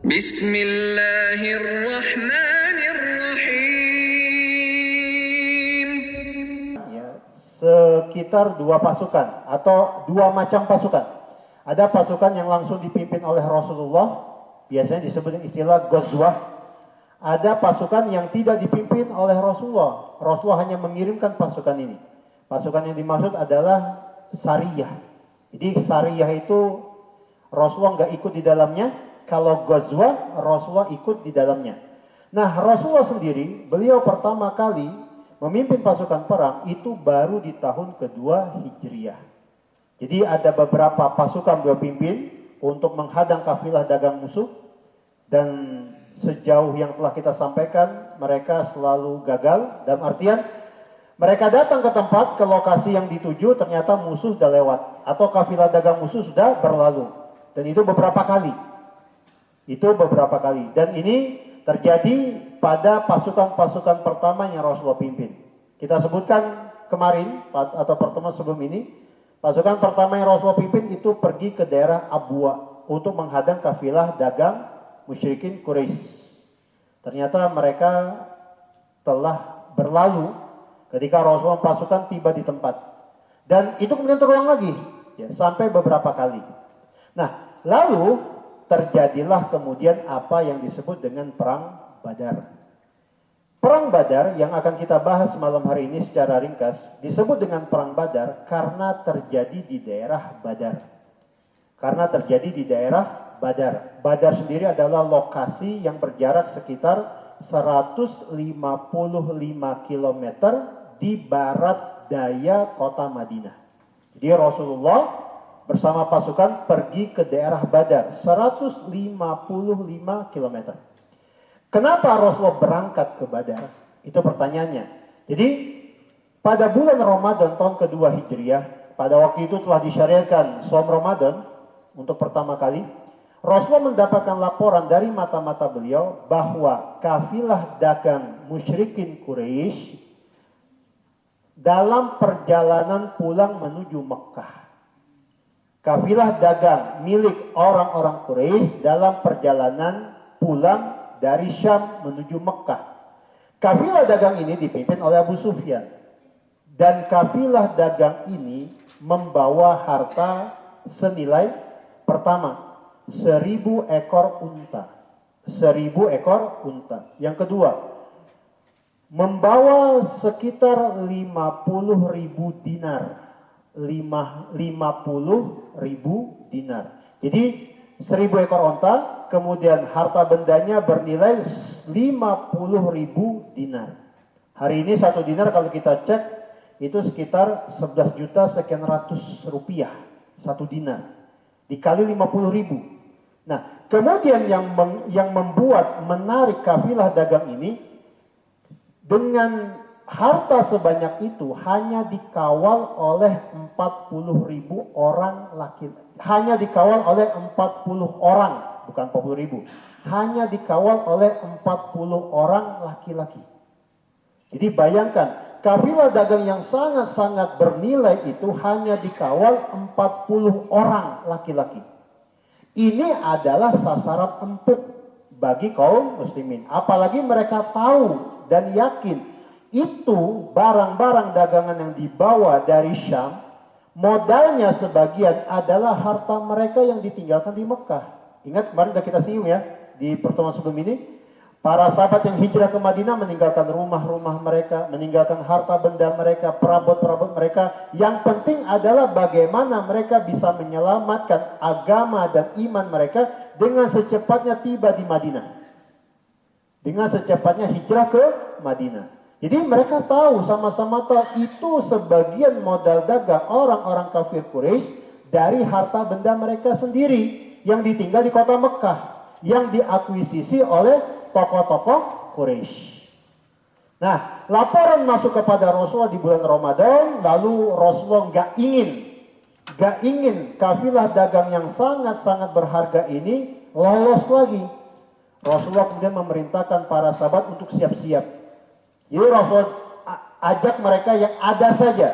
Bismillahirrahmanirrahim. Ya, sekitar 2 pasukan atau 2 macam pasukan. Ada pasukan yang langsung dipimpin oleh Rasulullah, biasanya disebut istilah ghazwah. Ada pasukan yang tidak dipimpin oleh Rasulullah. Rasulullah hanya mengirimkan pasukan ini. Pasukan yang dimaksud adalah sariyah. Jadi sariyah itu Rasulullah nggak ikut di dalamnya. Kalau ghazwah, Rasulullah ikut di dalamnya. Nah, Rasulullah sendiri, beliau pertama kali memimpin pasukan perang itu baru di tahun kedua Hijriah. Jadi ada beberapa pasukan beliau pimpin untuk menghadang kafilah dagang musuh. Dan sejauh yang telah kita sampaikan, mereka selalu gagal. Dalam artian, mereka datang ke tempat, ke lokasi yang dituju, ternyata musuh sudah lewat. Atau kafilah dagang musuh sudah berlalu. Dan itu beberapa kali. Dan ini terjadi pada pasukan-pasukan pertama yang Rasulullah pimpin. Kita sebutkan kemarin atau pertemuan sebelum ini, pasukan pertama yang Rasulullah pimpin itu pergi ke daerah Abwa untuk menghadang kafilah dagang musyrikin Quraisy. Ternyata mereka telah berlalu ketika Rasulullah pasukan tiba di tempat. Dan itu kemudian terulang lagi ya, sampai beberapa kali. Nah, lalu terjadilah kemudian apa yang disebut dengan Perang Badar. Perang Badar yang akan kita bahas malam hari ini secara ringkas disebut dengan Perang Badar karena terjadi di daerah Badar. Badar sendiri adalah lokasi yang berjarak sekitar 155 km di barat daya kota Madinah. Jadi Rasulullah bersama pasukan pergi ke daerah Badar, 155 km. Kenapa Rasulullah berangkat ke Badar? Itu pertanyaannya. Jadi pada bulan Ramadan tahun kedua Hijriah, pada waktu itu telah disyariatkan shaum Ramadan untuk pertama kali. Rasulullah mendapatkan laporan dari mata-mata beliau bahwa kafilah dagang musyrikin Quraisy dalam perjalanan pulang menuju Mekah. Kafilah dagang milik orang-orang Quraisy dalam perjalanan pulang dari Syam menuju Mekah. Kafilah dagang ini dipimpin oleh Abu Sufyan. Dan kafilah dagang ini membawa harta senilai pertama 1.000 ekor unta. 1.000 ekor unta. Yang kedua, membawa sekitar 50.000 dinar. 50.000 dinar. Jadi 1.000 ekor onta, kemudian harta bendanya bernilai 50.000 dinar. Hari ini 1 dinar kalau kita cek itu sekitar 11 juta sekian ratus rupiah 1 dinar. Dikali 50.000. Nah, kemudian yang membuat menarik kafilah dagang ini dengan harta sebanyak itu hanya dikawal oleh 40.000 orang laki-laki. Hanya dikawal oleh 40 orang, bukan 40.000. Hanya dikawal oleh 40 orang laki-laki. Jadi bayangkan, kafilah dagang yang sangat-sangat bernilai itu hanya dikawal 40 orang laki-laki. Ini adalah sasaran empuk bagi kaum muslimin. Apalagi mereka tahu dan yakin itu barang-barang dagangan yang dibawa dari Syam, modalnya sebagian adalah harta mereka yang ditinggalkan di Mekah. Ingat kemarin sudah kita singgung ya di pertemuan sebelum ini, para sahabat yang hijrah ke Madinah meninggalkan rumah-rumah mereka, meninggalkan harta benda mereka, perabot-perabot mereka. Yang penting adalah bagaimana mereka bisa menyelamatkan agama dan iman mereka dengan secepatnya tiba di Madinah, dengan secepatnya hijrah ke Madinah. Jadi mereka tahu, sama-sama tahu itu sebagian modal dagang orang-orang kafir Quraisy dari harta benda mereka sendiri yang ditinggal di kota Mekah, yang diakuisisi oleh tokoh-tokoh Quraisy. Nah, laporan masuk kepada Rasulullah di bulan Ramadan, lalu Rasulullah gak ingin kafilah dagang yang sangat-sangat berharga ini lolos lagi. Rasulullah kemudian memerintahkan para sahabat untuk siap-siap. Jadi Rasul ajak mereka yang ada saja,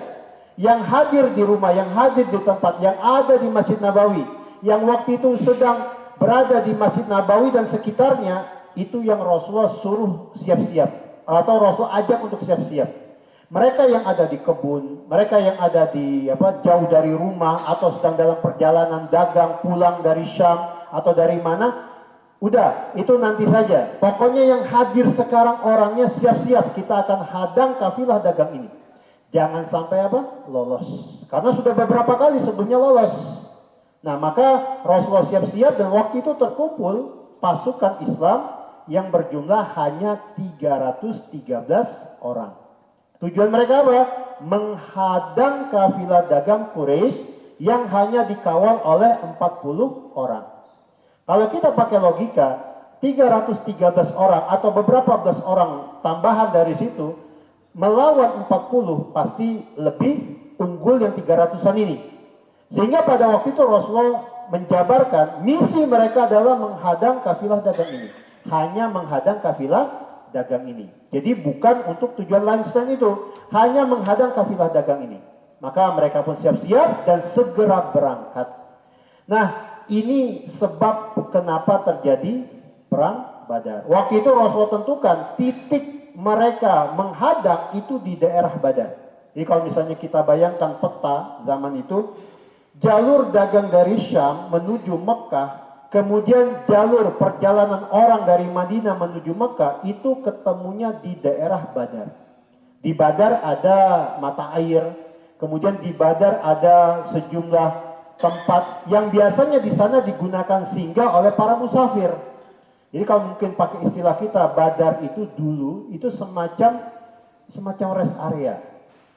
yang hadir di rumah, yang hadir di tempat, yang ada di Masjid Nabawi, yang waktu itu sedang berada di Masjid Nabawi dan sekitarnya, itu yang Rasulullah suruh siap-siap. Atau Rasul ajak untuk siap-siap. Mereka yang ada di kebun, mereka yang ada di jauh dari rumah, atau sedang dalam perjalanan dagang pulang dari Syam, atau dari mana, udah, itu nanti saja. Pokoknya yang hadir sekarang orangnya siap-siap, kita akan hadang kafilah dagang ini. Jangan sampai lolos. Karena sudah beberapa kali sebelumnya lolos. Nah, maka Rasulullah siap-siap dan waktu itu terkumpul pasukan Islam yang berjumlah hanya 313 orang. Tujuan mereka apa? Menghadang kafilah dagang Quraisy yang hanya dikawal oleh 40 orang. Kalau kita pakai logika, 313 orang atau beberapa belas orang tambahan dari situ melawan 40 pasti lebih unggul yang 300-an ini. Sehingga pada waktu itu Rasulullah menjabarkan misi mereka adalah menghadang kafilah dagang ini. Hanya menghadang kafilah dagang ini. Jadi bukan untuk tujuan lain selain itu. Hanya menghadang kafilah dagang ini. Maka mereka pun siap-siap dan segera berangkat. Nah, ini sebab kenapa terjadi perang Badar. Waktu itu Rasulullah tentukan titik mereka menghadang itu di daerah Badar. Jadi kalau misalnya kita bayangkan peta zaman itu, jalur dagang dari Syam menuju Mekah, kemudian jalur perjalanan orang dari Madinah menuju Mekah, itu ketemunya di daerah Badar. Di Badar ada mata air, kemudian di Badar ada sejumlah tempat yang biasanya di sana digunakan singgah oleh para musafir. Jadi kalau mungkin pakai istilah kita, Badar itu dulu itu semacam rest area.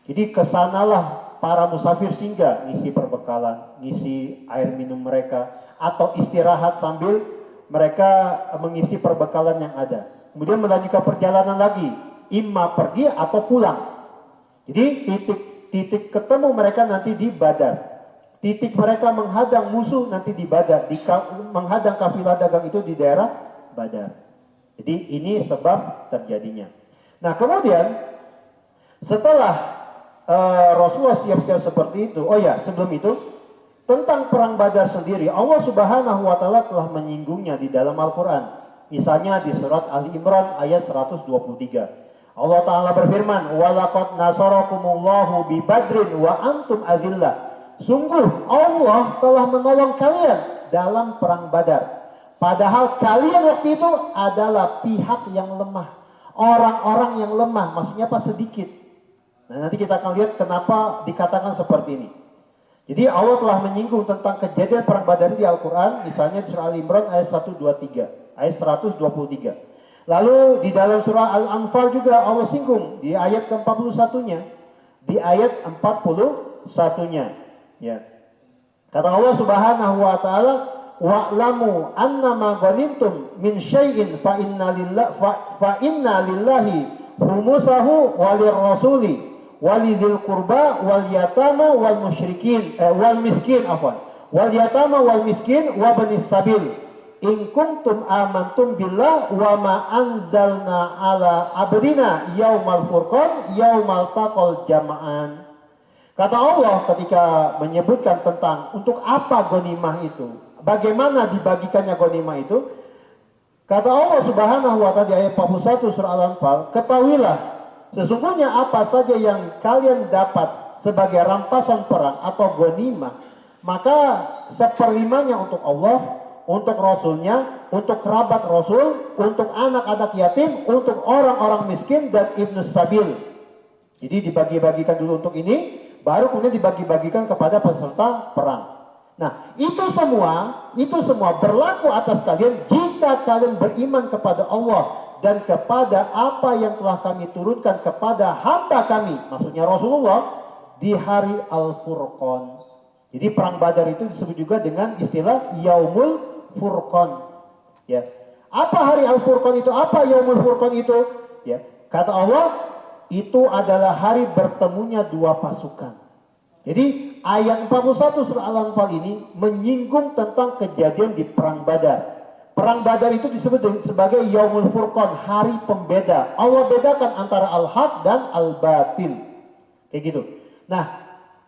Jadi kesanalah para musafir singgah, ngisi perbekalan, ngisi air minum mereka, atau istirahat sambil mereka mengisi perbekalan yang ada. Kemudian melanjutkan perjalanan lagi, imma pergi atau pulang. Jadi titik ketemu mereka nanti di Badar. Titik mereka menghadang musuh nanti di Badar, menghadang kafilah dagang itu di daerah Badar. Jadi ini sebab terjadinya. Nah, kemudian setelah Rasulullah siap-siap seperti itu, oh ya, sebelum itu tentang perang Badar sendiri, Allah Subhanahu wa taala telah menyinggungnya di dalam Al-Qur'an. Misalnya di surat Ali Imran ayat 123. Allah taala berfirman, "Wa laqad nasarakumullahu bi Badrin wa antum azillah." Sungguh Allah telah menolong kalian dalam perang Badar. Padahal kalian waktu itu adalah pihak yang lemah. Orang-orang yang lemah, maksudnya apa? Sedikit. Nah, nanti kita akan lihat kenapa dikatakan seperti ini. Jadi Allah telah menyinggung tentang kejadian perang Badar di Al-Quran. Misalnya di surah Al-Imran ayat 123, ayat 123. Lalu di dalam surah Al-Anfal juga Allah singgung di ayat ke-41-nya. Di ayat 41-nya. Ya. Kata Allah Subhanahu wa taala, "Wa'lamu annama ghanimtum min syai'in fa inna lillahi khumusahu walirrasuli walidil qurba wal yatama wal musyrikin wal miskin wal yatama wal miskin wa banis sabil in kuntum amantum billah wa ma anzalna ala abdina yaumal furqan yaumal taqal jama'an." Kata Allah ketika menyebutkan tentang untuk apa ghanimah itu, bagaimana dibagikannya ghanimah itu, kata Allah Subhanahu wa taala di ayat 41 surah Al-Anfal, "Ketahuilah sesungguhnya apa saja yang kalian dapat sebagai rampasan perang atau ghanimah, maka seperlimanya untuk Allah, untuk Rasulnya, untuk kerabat Rasul, untuk anak-anak yatim, untuk orang-orang miskin dan ibnus sabil." Jadi dibagi-bagikan dulu untuk ini, baru kemudian dibagi-bagikan kepada peserta perang. Nah, itu semua berlaku atas kalian jika kalian beriman kepada Allah dan kepada apa yang telah kami turunkan kepada hamba kami, maksudnya Rasulullah, di hari Al-Furqan. Jadi perang Badar itu disebut juga dengan istilah Yaumul Furqan. Ya. Apa hari Al-Furqan itu? Apa Yaumul Furqan itu? Ya. Kata Allah, itu adalah hari bertemunya dua pasukan. Jadi ayat 41 surah Al-Anfal ini menyinggung tentang kejadian di perang Badar. Perang Badar itu disebut sebagai Yaumul Furqan, hari pembeda. Allah bedakan antara al-haq dan al-batil. Kayak gitu. Nah,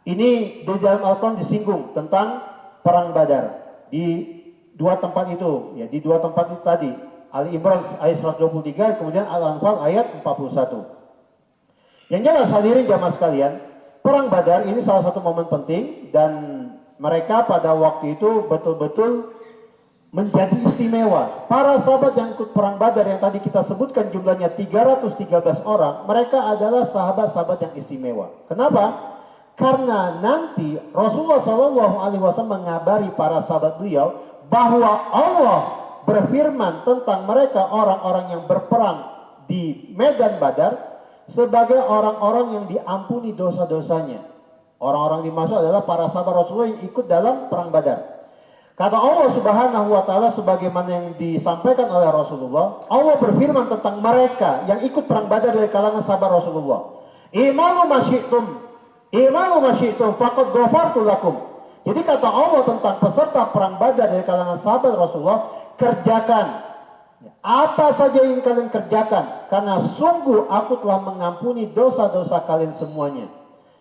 ini di dalam Al-Quran disinggung tentang perang Badar. dua tempat itu, ya di dua tempat itu tadi. Ali Imran ayat 123, kemudian Al-Anfal ayat 41. Yang jelas hadirin jamaah sekalian, perang Badar ini salah satu momen penting dan mereka pada waktu itu betul-betul menjadi istimewa. Para sahabat yang ikut perang Badar yang tadi kita sebutkan jumlahnya 313 orang, mereka adalah sahabat-sahabat yang istimewa. Kenapa? Karena nanti Rasulullah SAW mengabari para sahabat beliau bahwa Allah berfirman tentang mereka orang-orang yang berperang di medan Badar sebagai orang-orang yang diampuni dosa-dosanya. Orang-orang dimaksud adalah para sahabat Rasulullah yang ikut dalam perang Badar. Kata Allah Subhanahu wa taala sebagaimana yang disampaikan oleh Rasulullah, Allah berfirman tentang mereka yang ikut perang Badar dari kalangan sahabat Rasulullah. I'malu ma syi'tum faqad ghafartu lakum. Jadi kata Allah tentang peserta perang Badar dari kalangan sahabat Rasulullah, kerjakan apa saja yang kalian kerjakan, karena sungguh aku telah mengampuni dosa-dosa kalian semuanya.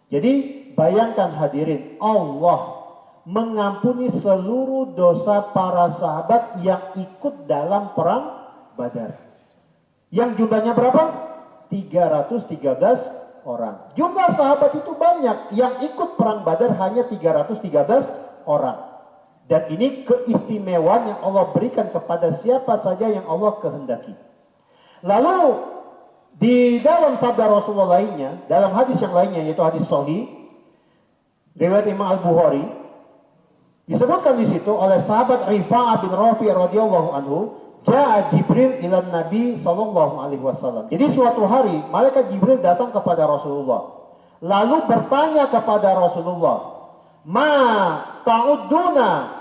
Jadi bayangkan hadirin, Allah mengampuni seluruh dosa para sahabat yang ikut dalam perang Badar. Yang jumlahnya berapa? 313 orang. Jumlah sahabat itu banyak, yang ikut perang Badar hanya 313 orang. Dan ini keistimewaan yang Allah berikan kepada siapa saja yang Allah kehendaki. Lalu di dalam sabda Rasulullah lainnya, dalam hadis yang lainnya yaitu hadis sahih riwayat Imam Al-Bukhari, disebutkan di situ oleh sahabat Rifa'ah bin Rafi' radhiyallahu anhu, ja'a Jibril ila Nabi sallallahu alaihi wasallam. Jadi suatu hari malaikat Jibril datang kepada Rasulullah, lalu bertanya kepada Rasulullah, "Ma ta'udduna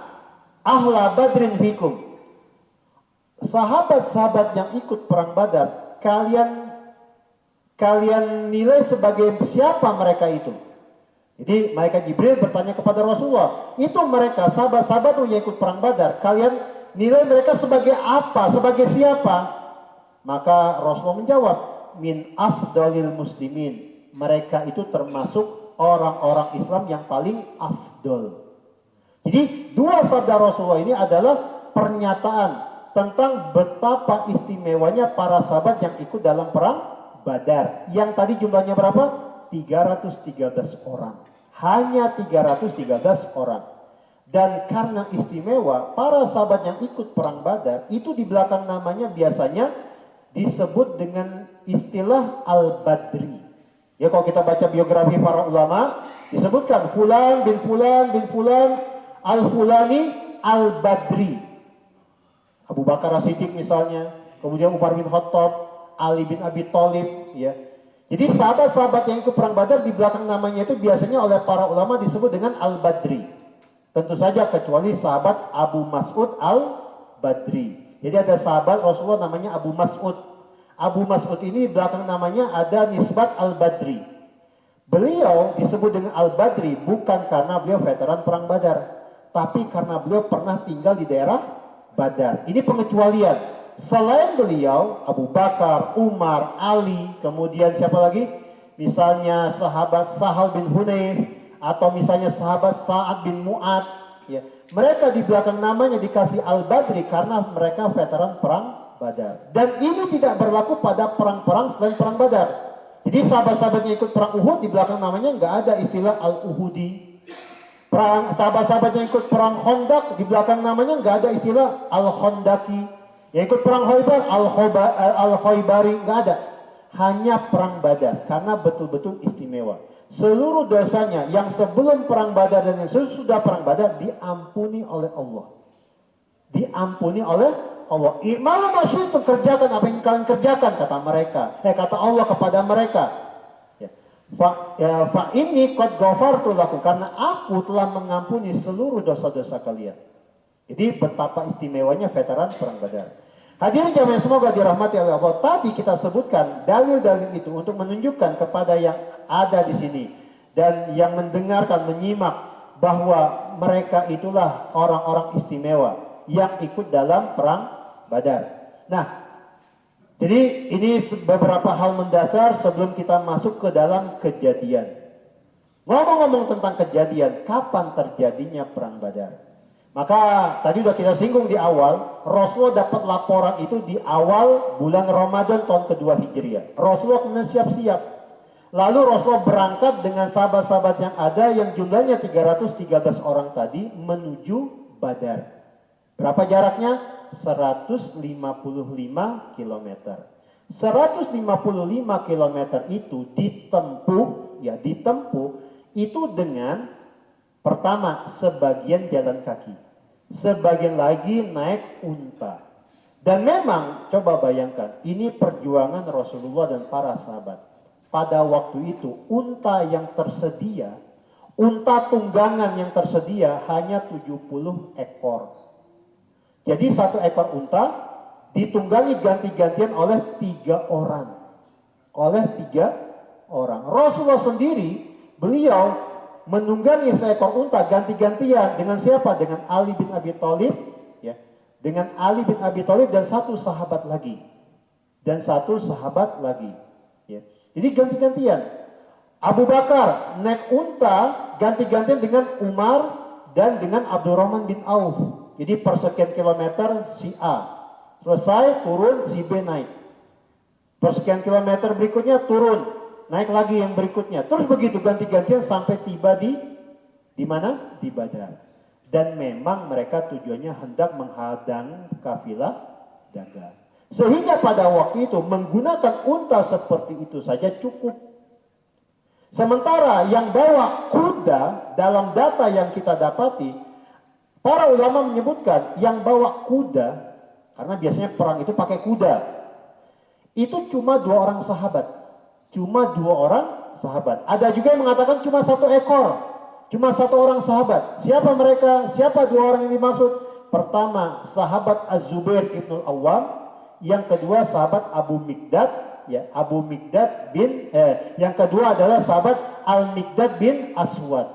ahla badrin fikum?" Sahabat-sahabat yang ikut perang Badar, kalian nilai sebagai siapa mereka itu? Jadi malaikat Jibril bertanya kepada Rasulullah, itu mereka sahabat-sahabat yang ikut perang Badar, kalian nilai mereka sebagai apa? Sebagai siapa? Maka Rasulullah menjawab, min afdalil muslimin. Mereka itu termasuk orang-orang Islam yang paling afdol. Jadi dua sabda Rasulullah ini adalah pernyataan tentang betapa istimewanya para sahabat yang ikut dalam perang Badar. Yang tadi jumlahnya berapa? 313 orang. Hanya 313 orang. Dan karena istimewa, para sahabat yang ikut perang Badar itu di belakang namanya biasanya disebut dengan istilah Al-Badri. Ya, kalau kita baca biografi para ulama, disebutkan Fulan bin Fulan bin Fulan Al-Fulani Al-Badri. Abu Bakar As-Siddiq misalnya, kemudian Umar bin Khattab, Ali bin Abi Thalib, ya. Jadi sahabat-sahabat yang ikut perang Badar di belakang namanya itu biasanya oleh para ulama disebut dengan Al-Badri. Tentu saja kecuali sahabat Abu Mas'ud Al-Badri. Jadi ada sahabat Rasulullah namanya Abu Mas'ud. Abu Mas'ud ini di belakang namanya ada nisbat Al-Badri. Beliau disebut dengan Al-Badri bukan karena beliau veteran perang Badar, tapi karena beliau pernah tinggal di daerah Badar. Ini pengecualian. Selain beliau, Abu Bakar, Umar, Ali, kemudian siapa lagi? Misalnya sahabat Sahal bin Hunayf, atau misalnya sahabat Sa'ad bin Mu'ad. Ya. Mereka di belakang namanya dikasih Al-Badri karena mereka veteran perang Badar. Dan ini tidak berlaku pada perang-perang selain perang Badar. Jadi sahabat-sahabatnya ikut perang Uhud di belakang namanya nggak ada istilah Al-Uhudi. Sahabat-sahabat yang ikut perang Khandaq di belakang namanya nggak ada istilah Al-Khandaki. Yang ikut perang Khaybar Al-Khaybari nggak ada. Hanya perang Badar karena betul-betul istimewa. Seluruh dosanya yang sebelum perang Badar dan yang sesudah perang Badar diampuni oleh Allah. Diampuni oleh Allah. I'malu ma syi'tum, kerjakan apa yang kalian kerjakan, kata mereka. Kata Allah kepada mereka. Fa inni qad ghafartu lakum, karena aku telah mengampuni seluruh dosa-dosa kalian. Jadi betapa istimewanya veteran perang Badar. Hadirin jamaah semoga dirahmati oleh Allah. Tadi kita sebutkan dalil-dalil itu untuk menunjukkan kepada yang ada di sini dan yang mendengarkan, menyimak bahwa mereka itulah orang-orang istimewa yang ikut dalam perang Badar. Nah, jadi ini beberapa hal mendasar sebelum kita masuk ke dalam kejadian. Ngomong-ngomong tentang kejadian, kapan terjadinya perang Badar? Maka tadi sudah kita singgung di awal, Rasulullah dapat laporan itu di awal bulan Ramadan tahun kedua Hijriah. Rasulullah kemudian siap-siap. Lalu Rasulullah berangkat dengan sahabat-sahabat yang ada yang jumlahnya 313 orang tadi menuju Badar. Berapa jaraknya? 155 km. 155 km itu ditempuh itu dengan pertama sebagian jalan kaki, sebagian lagi naik unta. Dan memang coba bayangkan, ini perjuangan Rasulullah dan para sahabat. Pada waktu itu unta yang tersedia, unta tunggangan yang tersedia hanya 70 ekor. Jadi satu ekor unta ditunggangi ganti-gantian oleh 3 orang. Rasulullah sendiri, beliau menunggangi seekor unta ganti-gantian dengan siapa? Dengan Ali bin Abi Thalib, ya. Dengan Ali bin Abi Thalib dan satu sahabat lagi. Ya. Jadi ganti-gantian. Abu Bakar naik unta ganti-gantian dengan Umar dan dengan Abdurrahman bin Auf. Jadi persekian kilometer si A selesai, turun, si B naik. Persekian kilometer berikutnya turun, naik lagi yang berikutnya. Terus begitu ganti-gantian sampai tiba di mana? Di Badar. Dan memang mereka tujuannya hendak menghadang kafilah dagang. Sehingga pada waktu itu menggunakan unta seperti itu saja cukup. Sementara yang bawa kuda dalam data yang kita dapati, para ulama menyebutkan yang bawa kuda, karena biasanya perang itu pakai kuda, itu cuma 2 orang sahabat. Ada juga yang mengatakan cuma 1 ekor. Cuma 1 orang sahabat. Siapa mereka? Siapa 2 orang yang dimaksud? Pertama, sahabat Az-Zubair ibn Al-Awwam. Yang kedua, sahabat Abu Miqdad. Ya, yang kedua adalah sahabat Al-Miqdad bin Aswad.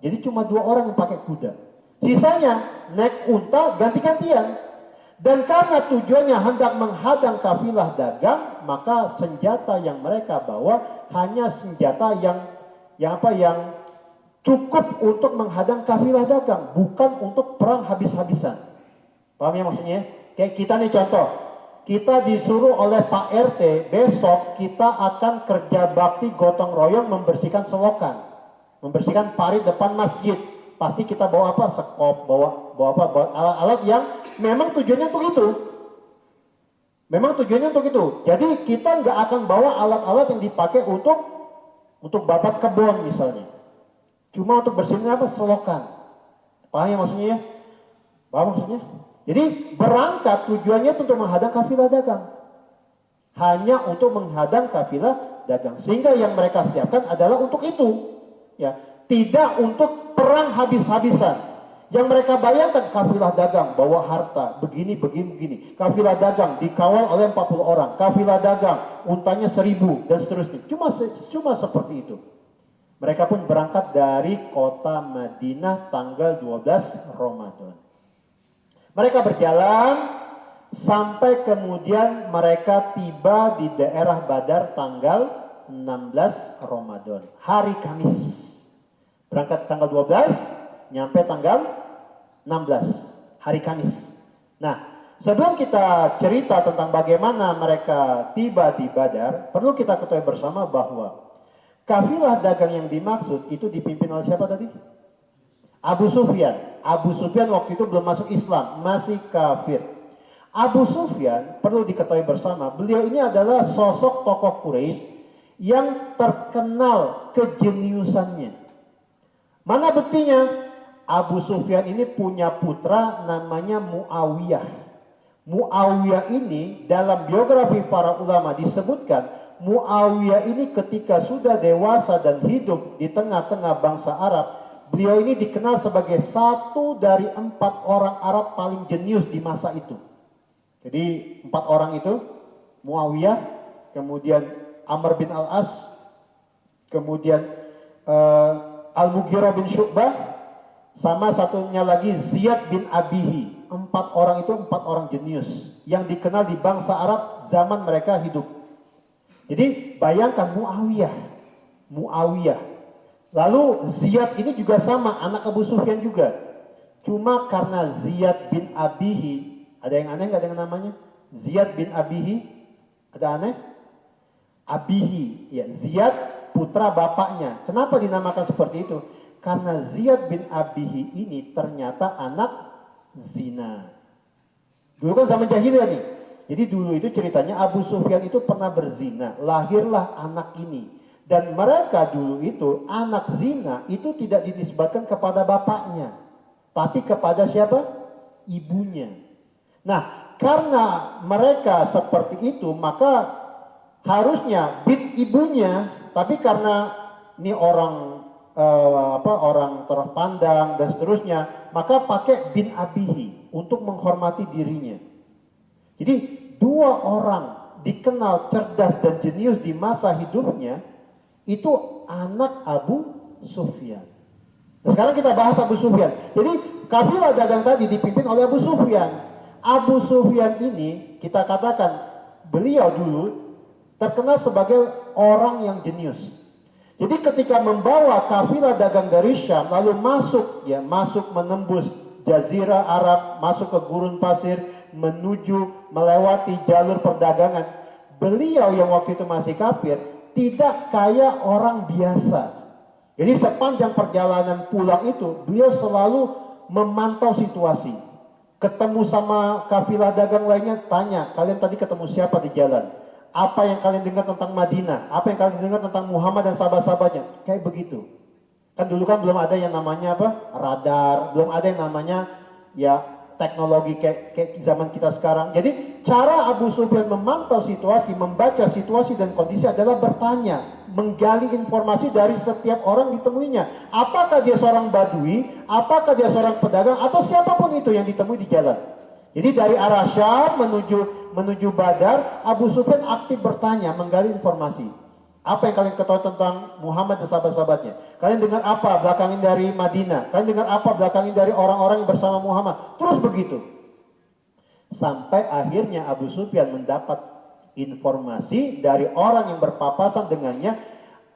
Jadi cuma 2 orang yang pakai kuda. Sisanya naik unta ganti-gantian. Dan karena tujuannya hendak menghadang kafilah dagang, maka senjata yang mereka bawa hanya senjata yang cukup untuk menghadang kafilah dagang, bukan untuk perang habis-habisan. Paham ya maksudnya? Kayak kita nih contoh, kita disuruh oleh Pak RT, besok kita akan kerja bakti gotong royong membersihkan selokan, membersihkan parit depan masjid. Pasti kita bawa apa? Sekop, bawa alat-alat yang memang tujuannya untuk itu. Jadi kita nggak akan bawa alat-alat yang dipakai untuk babat kebun misalnya. Cuma untuk bersihin apa? Selokan. Paham ya maksudnya? Jadi berangkat tujuannya untuk menghadang kafilah dagang. Hanya untuk menghadang kafilah dagang. Sehingga yang mereka siapkan adalah untuk itu. Ya, tidak untuk perang habis-habisan. Yang mereka bayangkan kafilah dagang bawa harta begini. Kafilah dagang dikawal oleh 40 orang. Kafilah dagang untanya 1000 dan seterusnya. Cuma seperti itu. Mereka pun berangkat dari kota Madinah tanggal 12 Ramadan. Mereka berjalan sampai kemudian mereka tiba di daerah Badar tanggal 16 Ramadan. Hari Kamis. Berangkat tanggal 12, nyampe tanggal 16, hari Kamis. Nah, sebelum kita cerita tentang bagaimana mereka tiba di Badar, perlu kita ketahui bersama bahwa kafilah dagang yang dimaksud itu dipimpin oleh siapa tadi? Abu Sufyan. Abu Sufyan waktu itu belum masuk Islam, masih kafir. Abu Sufyan perlu diketahui bersama, beliau ini adalah sosok tokoh Quraisy yang terkenal kejeniusannya. Mana buktinya? Abu Sufyan ini punya putra namanya Muawiyah. Muawiyah ini dalam biografi para ulama disebutkan, Muawiyah ini ketika sudah dewasa dan hidup di tengah-tengah bangsa Arab, beliau ini dikenal sebagai satu dari 4 orang Arab paling jenius di masa itu. Jadi 4 orang itu, Muawiyah, kemudian Amr bin Al-As, kemudian Al-Mughirah bin Syu'bah, sama satunya lagi Ziyad bin Abihi. 4 orang itu 4 orang jenius yang dikenal di bangsa Arab zaman mereka hidup. Jadi bayangkan Muawiyah. Lalu Ziyad ini juga sama, anak Abu Sufyan juga. Cuma karena Ziyad bin Abihi, ada yang aneh nggak dengan namanya? Ziyad bin Abihi, ada aneh? Abihi, ya Ziyad putra bapaknya. Kenapa dinamakan seperti itu? Karena Ziyad bin Abihi ini ternyata anak zina. Dulu kan zaman jahiliyah nih. Jadi dulu itu ceritanya Abu Sufyan itu pernah berzina, lahirlah anak ini. Dan mereka dulu itu anak zina itu tidak dinisbatkan kepada bapaknya, tapi kepada siapa? Ibunya. Nah, karena mereka seperti itu, maka harusnya bid ibunya, tapi karena ini orang orang terpandang dan seterusnya, maka pakai bin abihi untuk menghormati dirinya. Jadi dua orang dikenal cerdas dan jenius di masa hidupnya itu anak Abu Sufyan. Nah, sekarang kita bahas Abu Sufyan. Jadi kafilah dagang tadi dipimpin oleh Abu Sufyan. Abu Sufyan ini kita katakan beliau dulu terkenal sebagai orang yang jenius. Jadi ketika membawa kafilah dagang dari Syam lalu masuk menembus Jazirah Arab, masuk ke gurun pasir, menuju melewati jalur perdagangan. Beliau yang waktu itu masih kafir tidak kayak orang biasa. Jadi sepanjang perjalanan pulang itu beliau selalu memantau situasi. Ketemu sama kafilah dagang lainnya, tanya, kalian tadi ketemu siapa di jalan? Apa yang kalian dengar tentang Madinah? Apa yang kalian dengar tentang Muhammad dan sahabat-sahabatnya? Kayak begitu. Kan dulu kan belum ada yang namanya apa? Radar, belum ada yang namanya ya teknologi kayak zaman kita sekarang. Jadi cara Abu Sufyan memantau situasi, membaca situasi dan kondisi adalah bertanya, menggali informasi dari setiap orang ditemuinya. Apakah dia seorang badui, apakah dia seorang pedagang, atau siapapun itu yang ditemui di jalan. Jadi dari arah Syam menuju Badar, Abu Sufyan aktif bertanya, menggali informasi. Apa yang kalian ketahui tentang Muhammad dan sahabat-sahabatnya? Kalian dengar apa belakangin dari Madinah? Kalian dengar apa belakangin dari orang-orang yang bersama Muhammad? Terus begitu. Sampai akhirnya Abu Sufyan mendapat informasi dari orang yang berpapasan dengannya.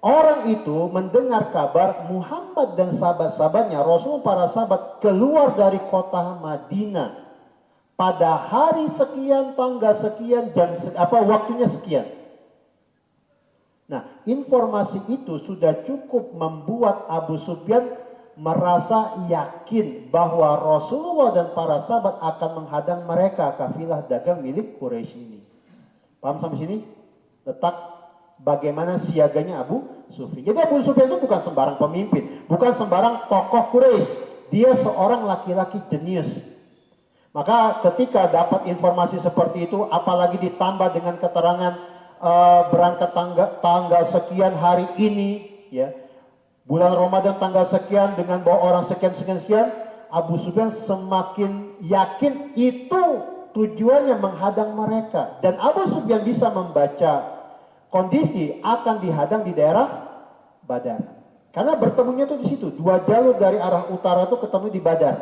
Orang itu mendengar kabar Muhammad dan sahabat-sahabatnya, Rasul para sahabat keluar dari kota Madinah pada hari sekian, tanggal sekian, waktunya sekian. Nah, informasi itu sudah cukup membuat Abu Sufyan merasa yakin bahwa Rasulullah dan para sahabat akan menghadang mereka kafilah dagang milik Quraisy ini. Paham sampai sini? Letak bagaimana siaganya Abu Sufyan. Jadi Abu Sufyan itu bukan sembarang pemimpin, bukan sembarang tokoh Quraisy. Dia seorang laki-laki jenius. Maka ketika dapat informasi seperti itu, apalagi ditambah dengan keterangan berangkat tanggal sekian hari ini, ya bulan Ramadan tanggal sekian dengan bawa orang sekian, Abu Sufyan semakin yakin itu tujuannya menghadang mereka. Dan Abu Sufyan bisa membaca kondisi akan dihadang di daerah Badar. Karena bertemunya itu di situ, dua jalur dari arah utara itu ketemu di Badar.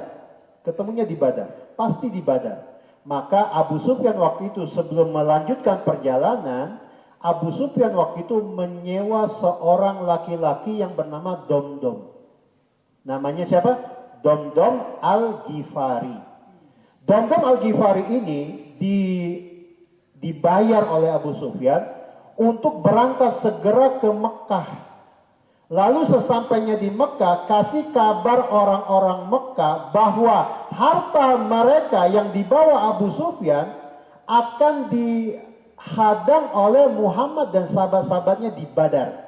Ketemunya di Badar, pasti di Badar. Maka Abu Sufyan waktu itu sebelum melanjutkan perjalanan, Abu Sufyan waktu itu menyewa seorang laki-laki yang bernama Domdom. Namanya siapa? Domdom Al-Ghifari. Domdom Al-Ghifari ini dibayar oleh Abu Sufyan untuk berangkat segera ke Mekah. Lalu sesampainya di Mekah, kasih kabar orang-orang Mekah bahwa harta mereka yang dibawa Abu Sufyan akan dihadang oleh Muhammad dan sahabat-sahabatnya di Badar.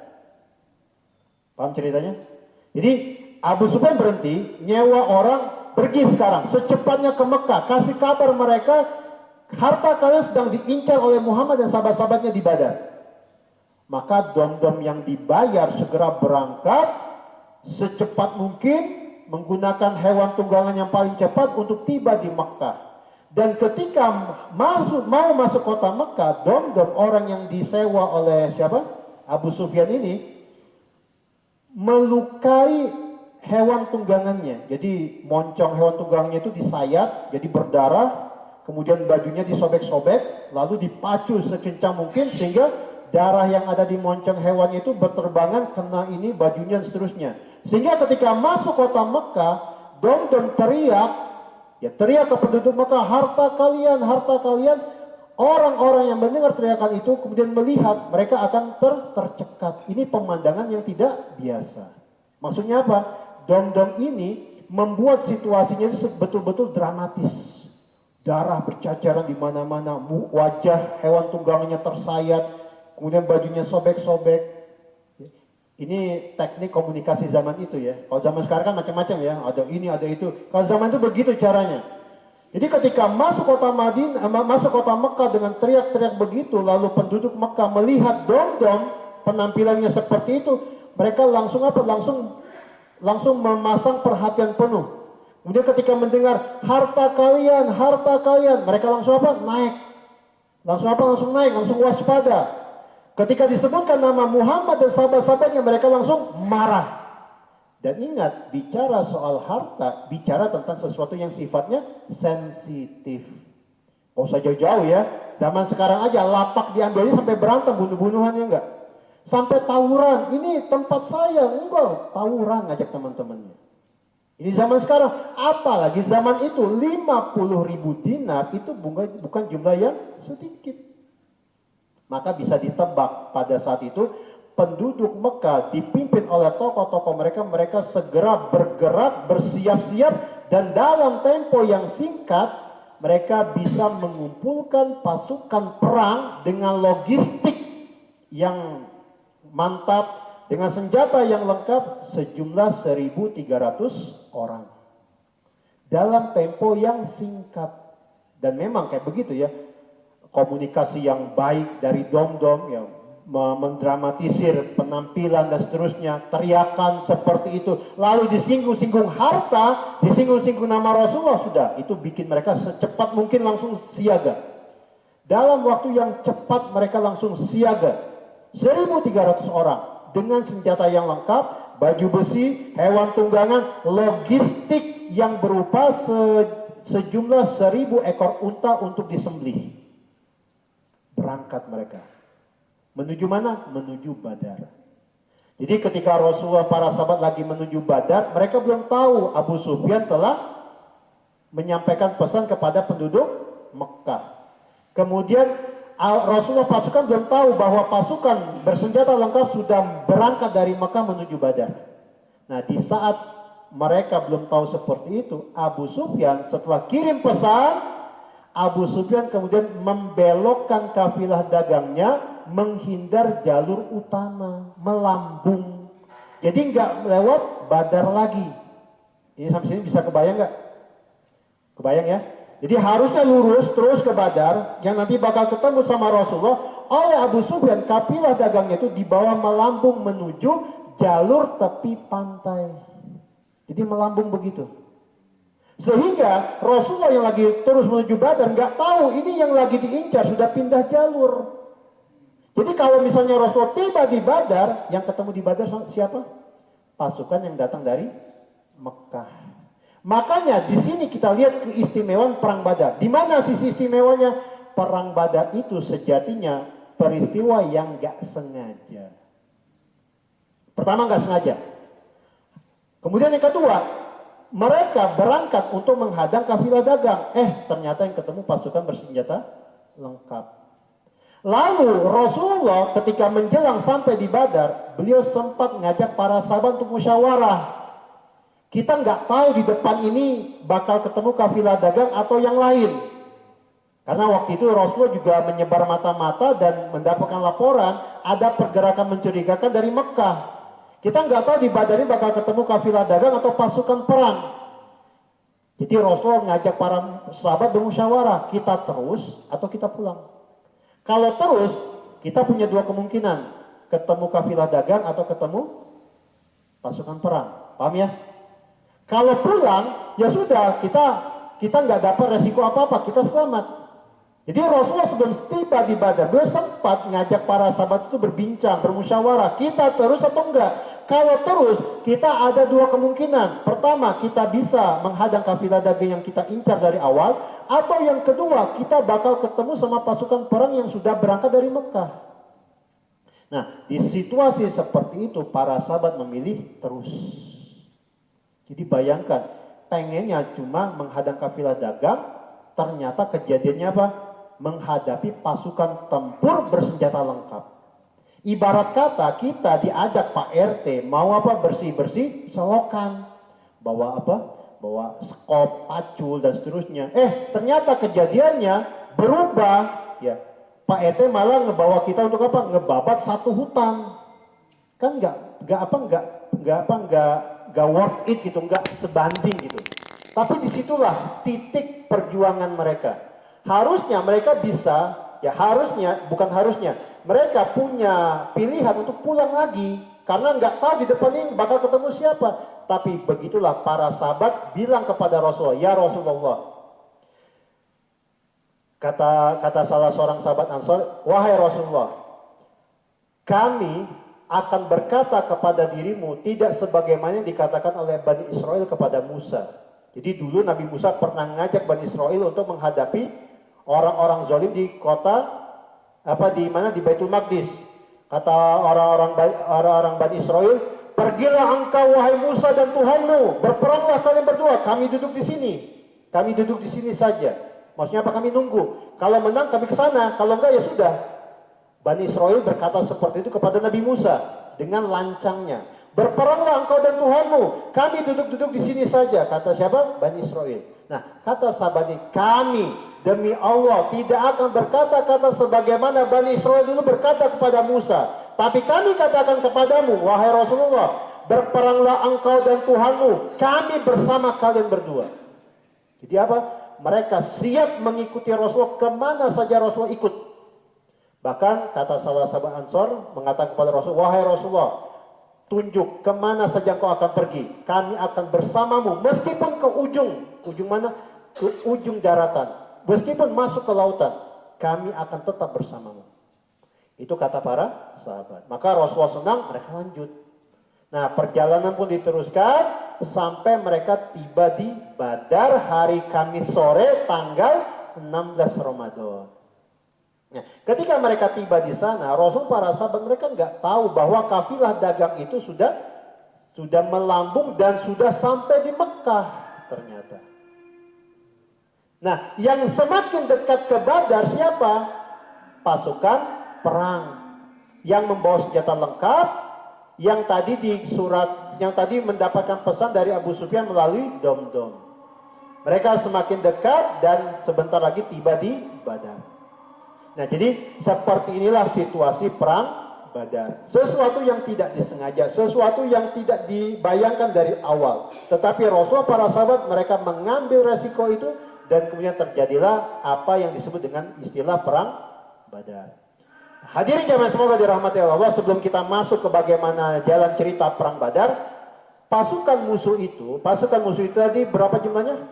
Paham ceritanya? Jadi Abu Sufyan berhenti, nyewa orang, pergi sekarang, secepatnya ke Mekah, kasih kabar mereka, harta kalian sedang diincar oleh Muhammad dan sahabat-sahabatnya di Badar. Maka Domdom yang dibayar segera berangkat secepat mungkin menggunakan hewan tunggangan yang paling cepat untuk tiba di Mekah. Dan ketika mau masuk kota Mekah, Domdom orang yang disewa oleh siapa? Abu Sufyan ini melukai hewan tunggangannya. Jadi moncong hewan tunggangannya itu disayat, jadi berdarah, kemudian bajunya disobek-sobek, lalu dipacu sekencang mungkin sehingga darah yang ada di moncong hewan itu berterbangan kena ini bajunya dan seterusnya. Sehingga ketika masuk kota Mekah, Dom-dom teriak, ya teriak ke penduduk Mekah, harta kalian, harta kalian. Orang-orang yang mendengar teriakan itu kemudian melihat, mereka akan tercekat. Ini pemandangan yang tidak biasa. Maksudnya apa? Dom-dom ini membuat situasinya itu betul-betul dramatis. Darah bercacaran di mana-mana, wajah hewan tunggangannya tersayat, kemudian bajunya sobek-sobek. Ini teknik komunikasi zaman itu ya. Kalau zaman sekarang kan macam-macam ya, ada ini, ada itu. Kalau zaman itu begitu caranya. Jadi ketika masuk kota Madinah, masuk kota Mekah dengan teriak-teriak begitu, lalu penduduk Mekah melihat dom-dom penampilannya seperti itu, mereka langsung apa? Langsung memasang perhatian penuh. Kemudian ketika mendengar harta kalian, mereka langsung apa? Naik. Langsung naik, langsung waspada. Ketika disebutkan nama Muhammad dan sahabat-sahabatnya, mereka langsung marah. Dan ingat, bicara soal harta, bicara tentang sesuatu yang sifatnya sensitif. Oh usah jauh-jauh ya, zaman sekarang aja lapak diambilnya sampai berantem, bunuh-bunuhannya enggak. Sampai tawuran, ini tempat saya, enggak, tawuran ngajak teman-temannya. Ini zaman sekarang, apalagi zaman itu 50.000 dinar itu bukan jumlah yang sedikit. Maka bisa ditebak pada saat itu penduduk Mekah dipimpin oleh tokoh-tokoh mereka segera bergerak, bersiap-siap, dan dalam tempo yang singkat mereka bisa mengumpulkan pasukan perang dengan logistik yang mantap, dengan senjata yang lengkap sejumlah 1.300 orang. Dalam tempo yang singkat. Dan memang kayak begitu ya, komunikasi yang baik dari dom-dom yang mendramatisir penampilan dan seterusnya, teriakan seperti itu, lalu disinggung-singgung harta, disinggung-singgung nama Rasulullah, sudah itu bikin mereka secepat mungkin langsung siaga. Dalam waktu yang cepat mereka langsung siaga. 1.300 orang dengan senjata yang lengkap, baju besi, hewan tunggangan, logistik yang berupa sejumlah 1.000 ekor unta untuk disembelih. Berangkat mereka. Menuju mana? Menuju Badar. Jadi ketika Rasulullah para sahabat lagi menuju Badar, mereka belum tahu Abu Sufyan telah menyampaikan pesan kepada penduduk Mekah. Kemudian Rasulullah pasukan belum tahu bahwa pasukan bersenjata lengkap sudah berangkat dari Mekah menuju Badar. Nah di saat mereka belum tahu seperti itu, Abu Sufyan setelah kirim pesan, Abu Sufyan kemudian membelokkan kafilah dagangnya menghindar jalur utama, melambung. Jadi nggak lewat Badar lagi. Ini sampai sini bisa kebayang nggak? Kebayang ya? Jadi harusnya lurus terus ke Badar, yang nanti bakal ketemu sama Rasulullah. Oleh Abu Sufyan, kafilah dagangnya itu dibawa melambung menuju jalur tepi pantai. Jadi melambung begitu. Sehingga Rasulullah yang lagi terus menuju Badar nggak tahu ini yang lagi diincar sudah pindah jalur. Jadi kalau misalnya Rasulullah tiba di Badar, yang ketemu di Badar siapa? Pasukan yang datang dari Mekah. Makanya di sini kita lihat keistimewaan perang Badar. Di mana sisi istimewanya? Perang Badar itu sejatinya peristiwa yang nggak sengaja. Pertama nggak sengaja. Kemudian yang kedua, mereka berangkat untuk menghadang kafilah dagang. Ternyata yang ketemu pasukan bersenjata lengkap. Lalu Rasulullah ketika menjelang sampai di Badar, beliau sempat ngajak para sahabat untuk musyawarah. Kita nggak tahu di depan ini bakal ketemu kafilah dagang atau yang lain. Karena waktu itu Rasulullah juga menyebar mata-mata dan mendapatkan laporan ada pergerakan mencurigakan dari Mekah. Kita nggak tahu di Badar ini bakal ketemu kafilah dagang atau pasukan perang. Jadi Rasulullah ngajak para sahabat bermusyawarah, kita terus atau kita pulang. Kalau terus, kita punya dua kemungkinan. Ketemu kafilah dagang atau ketemu pasukan perang. Paham ya? Kalau pulang, ya sudah, kita nggak dapat resiko apa-apa, kita selamat. Jadi Rasulullah sebelum tiba di Badar, beliau sempat ngajak para sahabat itu berbincang, bermusyawarah. Kita terus atau enggak? Kalau terus, kita ada dua kemungkinan. Pertama, kita bisa menghadang kafilah dagang yang kita incar dari awal. Atau yang kedua, kita bakal ketemu sama pasukan perang yang sudah berangkat dari Mekah. Nah, di situasi seperti itu, para sahabat memilih terus. Jadi bayangkan, pengennya cuma menghadang kafilah dagang, ternyata kejadiannya apa? Menghadapi pasukan tempur bersenjata lengkap. Ibarat kata kita diajak Pak RT mau apa, bersih-bersih selokan. Bawa apa? Bawa skop, pacul dan seterusnya. Ternyata kejadiannya berubah, ya. Pak RT malah ngebawa kita untuk apa? Ngebabat satu hutan. Kan nggak worth it gitu, nggak sebanding gitu. Tapi disitulah titik perjuangan mereka. Harusnya mereka bisa, ya harusnya, bukan harusnya, mereka punya pilihan untuk pulang lagi. Karena nggak tahu di depan ini bakal ketemu siapa. Tapi begitulah para sahabat bilang kepada Rasulullah, ya Rasulullah. Kata salah seorang sahabat Ansor, wahai Rasulullah, kami akan berkata kepada dirimu tidak sebagaimana yang dikatakan oleh Bani Israel kepada Musa. Jadi dulu Nabi Musa pernah ngajak Bani Israel untuk menghadapi orang-orang zalim di kota di Baitul Maqdis. Kata orang-orang Bani Israel, pergilah engkau wahai Musa dan Tuhanmu, berperanglah kalian berdua, kami duduk di sini. Kami duduk di sini saja. Maksudnya apa? Kami nunggu. Kalau menang kami ke sana, kalau enggak ya sudah. Bani Israel berkata seperti itu kepada Nabi Musa dengan lancangnya. Berperanglah engkau dan Tuhanmu, kami duduk-duduk di sini saja. Kata siapa? Bani Israel. Nah, kata sahabatnya, kami demi Allah tidak akan berkata-kata sebagaimana Bani Israel dulu berkata kepada Musa. Tapi kami katakan kepadamu, wahai Rasulullah, berperanglah engkau dan Tuhanmu, kami bersama kalian berdua. Jadi apa? Mereka siap mengikuti Rasulullah kemana saja Rasulullah ikut. Bahkan kata salah sahabat Ansor mengatakan kepada Rasulullah, wahai Rasulullah, tunjuk kemana saja kau akan pergi, kami akan bersamamu meskipun ke ujung mana? Ke ujung daratan, meskipun masuk ke lautan, kami akan tetap bersamamu. Itu kata para sahabat. Maka Rasulullah senang, mereka lanjut. Nah, perjalanan pun diteruskan sampai mereka tiba di Badar hari Kamis sore tanggal 16 Ramadan. Nah, ketika mereka tiba di sana, Rasul para sahabat mereka nggak tahu bahwa kafilah dagang itu sudah melambung dan sudah sampai di Mekah ternyata. Nah, yang semakin dekat ke Badar siapa? Pasukan perang yang membawa senjata lengkap, yang tadi mendapatkan pesan dari Abu Sufyan melalui dom-dom. Mereka semakin dekat dan sebentar lagi tiba di Badar. Nah, jadi seperti inilah situasi perang Badar. Sesuatu yang tidak disengaja, sesuatu yang tidak dibayangkan dari awal. Tetapi Rasul para sahabat mereka mengambil resiko itu dan kemudian terjadilah apa yang disebut dengan istilah perang Badar. Hadirin jamaah semoga dirahmati Allah, sebelum kita masuk ke bagaimana jalan cerita perang Badar, pasukan musuh itu tadi berapa jumlahnya?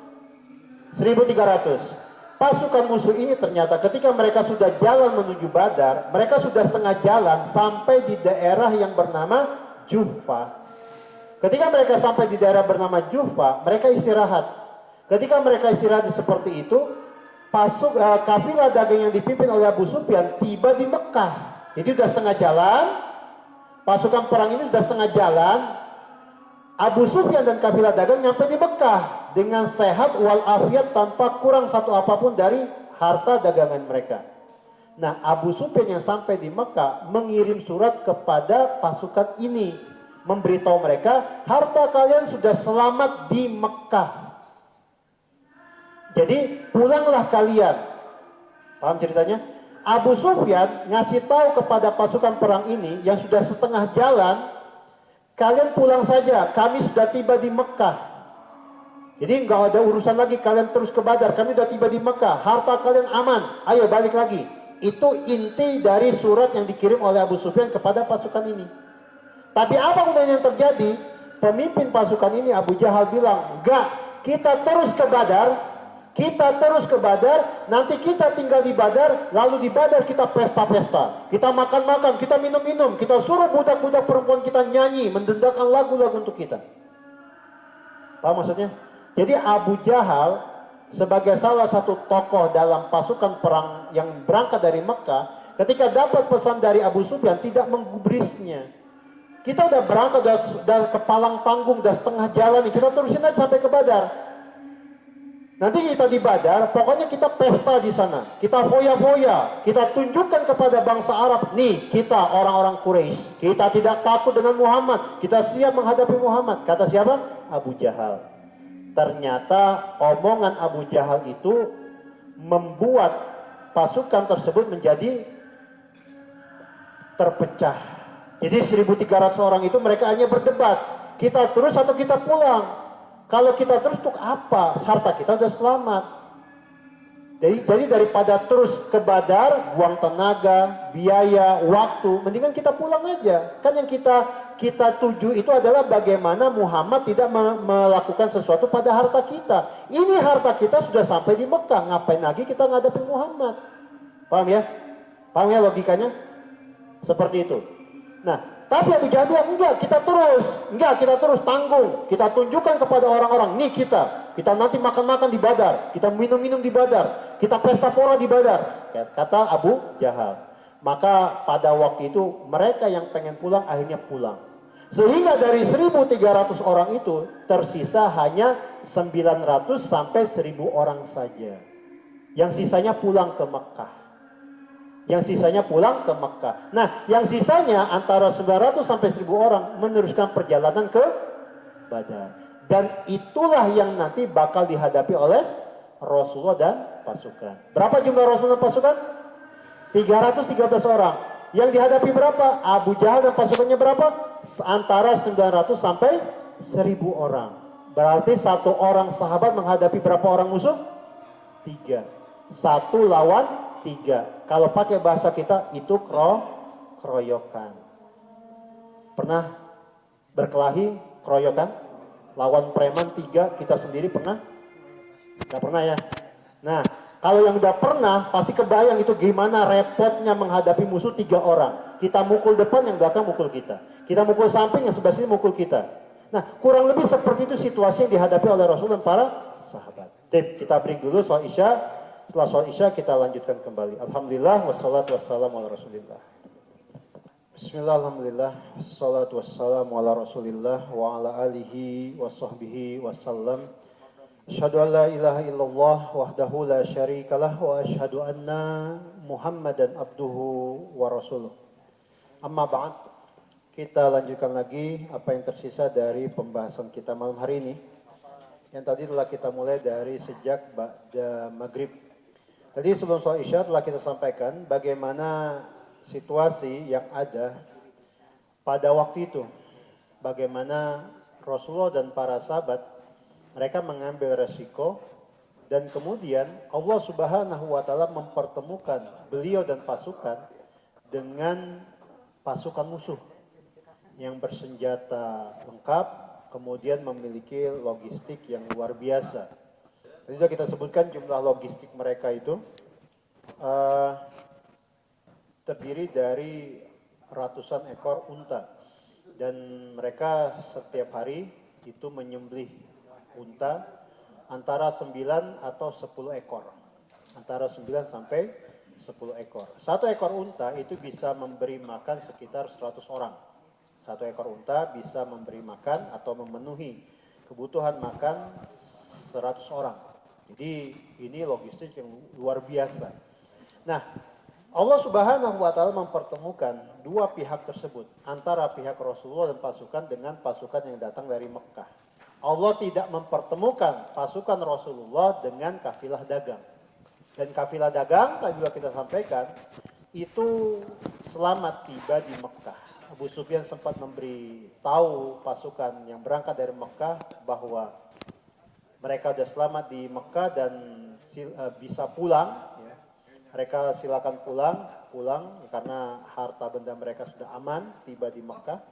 1.300. Pasukan musuh ini ternyata ketika mereka sudah jalan menuju Badar, mereka sudah setengah jalan sampai di daerah yang bernama Juhfa. Ketika mereka sampai di daerah bernama Juhfa, mereka istirahat. Ketika mereka istirahat seperti itu, kafilah dagang yang dipimpin oleh Abu Sufyan tiba di Mekah. Jadi sudah setengah jalan, pasukan perang ini sudah setengah jalan. Abu Sufyan dan kafilah dagang nyampe di Mekah dengan sehat walafiat tanpa kurang satu apapun dari harta dagangan mereka. Nah, Abu Sufyan yang sampai di Mekah mengirim surat kepada pasukan ini, memberitahu mereka harta kalian sudah selamat di Mekah. Jadi pulanglah kalian. Paham ceritanya? Abu Sufyan ngasih tahu kepada pasukan perang ini yang sudah setengah jalan, kalian pulang saja, kami sudah tiba di Mekah. Jadi nggak ada urusan lagi kalian terus ke Badar, kami sudah tiba di Mekah, harta kalian aman, ayo balik lagi. Itu inti dari surat yang dikirim oleh Abu Sufyan kepada pasukan ini. Tapi apa kemudian yang terjadi? Pemimpin pasukan ini Abu Jahal bilang, enggak, kita terus ke Badar. Kita terus ke Badar, nanti kita tinggal di Badar, lalu di Badar kita pesta-pesta. Kita makan-makan, kita minum-minum, kita suruh budak-budak perempuan kita nyanyi, mendendangkan lagu-lagu untuk kita. Paham maksudnya? Jadi Abu Jahal sebagai salah satu tokoh dalam pasukan perang yang berangkat dari Mekah, ketika dapat pesan dari Abu Sufyan tidak menggubrisnya. Kita udah berangkat, udah ke Palang Tanggung, udah setengah jalan nih, kita terusin aja sampai ke Badar. Nanti kita di Badar, pokoknya kita pesta di sana. Kita foya-foya, kita tunjukkan kepada bangsa Arab, nih kita orang-orang Quraisy. Kita tidak takut dengan Muhammad, kita siap menghadapi Muhammad. Kata siapa? Abu Jahal. Ternyata omongan Abu Jahal itu membuat pasukan tersebut menjadi terpecah. Jadi 1.300 orang itu mereka hanya berdebat, kita terus atau kita pulang. Kalau kita terus untuk apa? Harta kita sudah selamat. Jadi daripada terus ke Badar, buang tenaga, biaya, waktu, mendingan kita pulang aja. Kan yang kita tuju itu adalah bagaimana Muhammad tidak melakukan sesuatu pada harta kita. Ini harta kita sudah sampai di Mekah, ngapain lagi kita ngadepin Muhammad? Paham ya? Paham ya logikanya? Seperti itu. Nah, tapi Abu Jahal bilang, enggak, kita terus tanggung. Kita tunjukkan kepada orang-orang, nih kita nanti makan-makan di Badar, kita minum-minum di Badar, kita pesta pora di Badar. Kata Abu Jahal. Maka pada waktu itu mereka yang pengen pulang akhirnya pulang. Sehingga dari 1.300 orang itu tersisa hanya 900 sampai 1.000 orang saja. Yang sisanya pulang ke Mekah. Nah, yang sisanya antara 900 sampai 1.000 orang meneruskan perjalanan ke Badar. Dan itulah yang nanti bakal dihadapi oleh Rasulullah dan pasukan. Berapa jumlah Rasulullah dan pasukan? 313 orang. Yang dihadapi berapa? Abu Jahal dan pasukannya berapa? Antara 900 sampai 1.000 orang. Berarti satu orang sahabat menghadapi berapa orang musuh? 3. 1 lawan 3. Kalau pakai bahasa kita itu keroyokan. Pernah berkelahi keroyokan? Lawan preman 3, kita sendiri pernah? Gak pernah ya? Nah, kalau yang udah pernah pasti kebayang itu gimana repotnya menghadapi musuh 3 orang. Kita mukul depan, yang belakang mukul kita. Kita mukul samping, yang sebelah sini mukul kita. Nah, kurang lebih seperti itu situasi yang dihadapi oleh Rasul dan para sahabat. Kita break dulu soal Isya. Setelah sholat Isya kita lanjutkan kembali. Alhamdulillah wassalatu wassalamu ala Rasulillah. Bismillah, alhamdulillah, wassalatu wassalamu ala Rasulillah wa ala alihi wa sahbihi wassalam. Asyhadu an la ilaha illallah wahdahu la syarikalah wa asyhadu anna Muhammadan abduhu wa rasuluh. Amma ba'd, kita lanjutkan lagi apa yang tersisa dari pembahasan kita malam hari ini. Yang tadi telah kita mulai dari sejak ba'da maghrib. Tadi sebelum sholat Isya telah kita sampaikan bagaimana situasi yang ada pada waktu itu. Bagaimana Rasulullah dan para sahabat mereka mengambil resiko dan kemudian Allah Subhanahu wa taala mempertemukan beliau dan pasukan dengan pasukan musuh yang bersenjata lengkap, kemudian memiliki logistik yang luar biasa. Tadi sudah kita sebutkan jumlah logistik mereka itu terdiri dari ratusan ekor unta. Dan mereka setiap hari itu menyembelih unta antara 9 atau 10 ekor. Antara 9 sampai 10 ekor. Satu ekor unta itu bisa memberi makan sekitar 100 orang. Satu ekor unta bisa memberi makan atau memenuhi kebutuhan makan 100 orang. Jadi ini logistik yang luar biasa. Nah, Allah Subhanahu wa taala mempertemukan dua pihak tersebut, antara pihak Rasulullah dan pasukan dengan pasukan yang datang dari Mekah. Allah tidak mempertemukan pasukan Rasulullah dengan kafilah dagang. Dan kafilah dagang tadi juga kita sampaikan itu selamat tiba di Mekah. Abu Sufyan sempat memberi tahu pasukan yang berangkat dari Mekah bahwa mereka sudah selamat di Mekah dan bisa pulang. Ya. Mereka silakan pulang karena harta benda mereka sudah aman tiba di Mekah.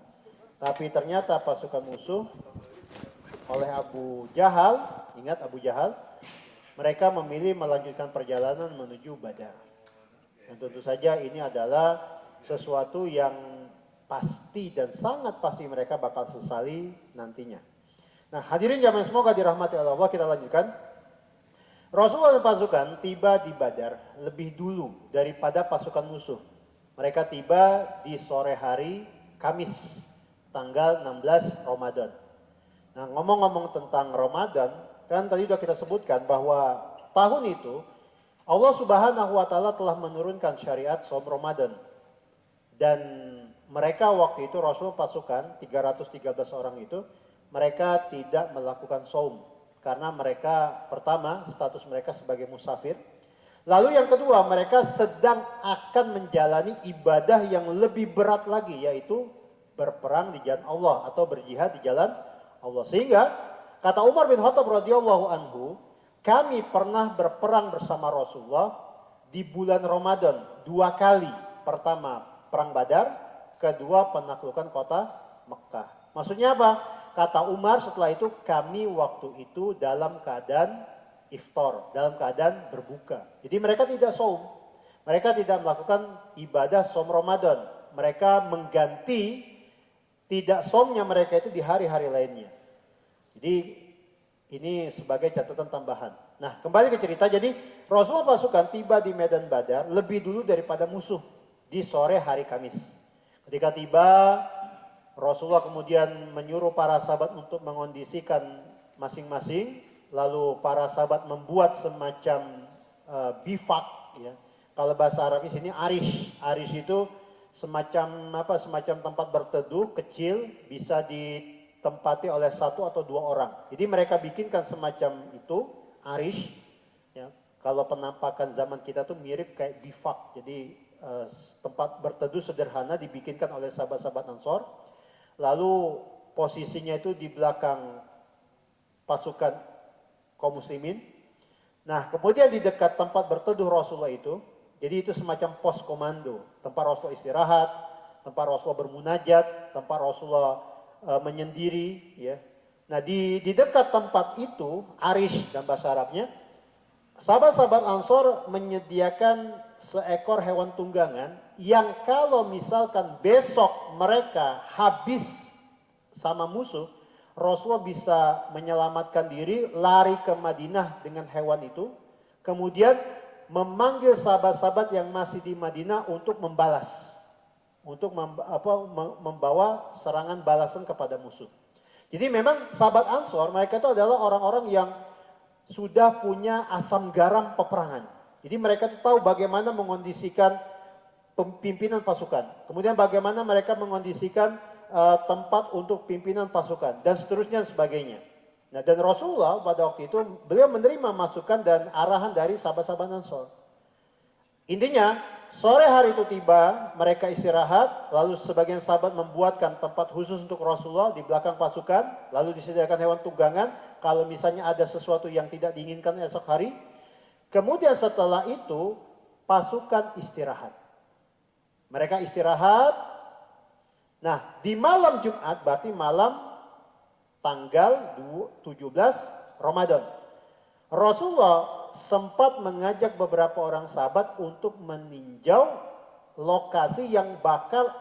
Tapi ternyata pasukan musuh oleh Abu Jahal, ingat Abu Jahal, mereka memilih melanjutkan perjalanan menuju Badar. Dan tentu saja ini adalah sesuatu yang pasti dan sangat pasti mereka bakal sesali nantinya. Nah, hadirin jamaah semoga dirahmati oleh Allah, kita lanjutkan. Rasulullah dan pasukan tiba di Badar lebih dulu daripada pasukan musuh. Mereka tiba di sore hari Kamis tanggal 16 Ramadan. Nah, ngomong-ngomong tentang Ramadan, kan tadi sudah kita sebutkan bahwa tahun itu Allah Subhanahu wa taala telah menurunkan syariat saum Ramadan. Dan mereka waktu itu Rasul pasukan 313 orang itu mereka tidak melakukan saum karena mereka pertama status mereka sebagai musafir. Lalu yang kedua, mereka sedang akan menjalani ibadah yang lebih berat lagi, yaitu berperang di jalan Allah atau berjihad di jalan Allah. Sehingga kata Umar bin Khattab radhiyallahu anhu, kami pernah berperang bersama Rasulullah di bulan Ramadan 2 kali. Pertama perang Badar, kedua penaklukan kota Mekah. Maksudnya apa? Kata Umar setelah itu kami waktu itu dalam keadaan iftar, dalam keadaan berbuka. Jadi mereka tidak saum. Mereka tidak melakukan ibadah saum Ramadan. Mereka mengganti tidak saumnya mereka itu di hari-hari lainnya. Jadi ini sebagai catatan tambahan. Nah, kembali ke cerita. Jadi Rasulullah pasukan tiba di Medan Badar lebih dulu daripada musuh di sore hari Kamis. Ketika tiba, Rasulullah kemudian menyuruh para sahabat untuk mengondisikan masing-masing. Lalu para sahabat membuat semacam bivak, ya. Kalau bahasa Arab di sini arish. Arish itu semacam semacam tempat berteduh kecil, bisa ditempati oleh 1 atau 2 orang. Jadi mereka bikinkan semacam itu arish, ya. Kalau penampakan zaman kita tuh mirip kayak bivak. Jadi tempat berteduh sederhana dibikinkan oleh sahabat-sahabat Ansor. Lalu posisinya itu di belakang pasukan kaum muslimin. Nah, kemudian di dekat tempat berteduh Rasulullah itu, jadi itu semacam pos komando, tempat Rasulullah istirahat, tempat Rasulullah bermunajat, tempat Rasulullah menyendiri, ya. Nah, di dekat tempat itu, arish dan bahasa Arabnya, sahabat-sahabat Ansor menyediakan seekor hewan tunggangan yang kalau misalkan besok mereka habis sama musuh, Rasulullah bisa menyelamatkan diri, lari ke Madinah dengan hewan itu, kemudian memanggil sahabat-sahabat yang masih di Madinah untuk membalas, untuk membawa serangan balasan kepada musuh. Jadi memang sahabat Ansor, mereka itu adalah orang-orang yang sudah punya asam garam peperangan. Jadi mereka itu tahu bagaimana mengondisikan pimpinan pasukan, kemudian bagaimana mereka mengondisikan tempat untuk pimpinan pasukan dan seterusnya dan sebagainya. Nah, dan Rasulullah pada waktu itu beliau menerima masukan dan arahan dari sahabat-sahabat Ansor. Intinya sore hari itu tiba, mereka istirahat, lalu sebagian sahabat membuatkan tempat khusus untuk Rasulullah di belakang pasukan, lalu disediakan hewan tunggangan kalau misalnya ada sesuatu yang tidak diinginkan esok hari. Kemudian setelah itu pasukan istirahat. Mereka istirahat. Nah, di malam Jumat, berarti malam tanggal 17 Ramadan, Rasulullah sempat mengajak beberapa orang sahabat untuk meninjau lokasi yang bakal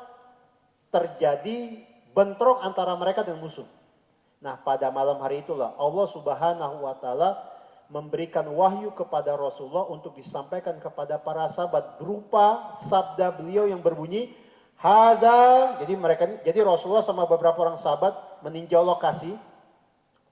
terjadi bentrok antara mereka dengan musuh. Nah, pada malam hari itulah Allah Subhanahu wa taala memberikan wahyu kepada Rasulullah untuk disampaikan kepada para sahabat berupa sabda beliau yang berbunyi, Hada, jadi Rasulullah sama beberapa orang sahabat meninjau lokasi.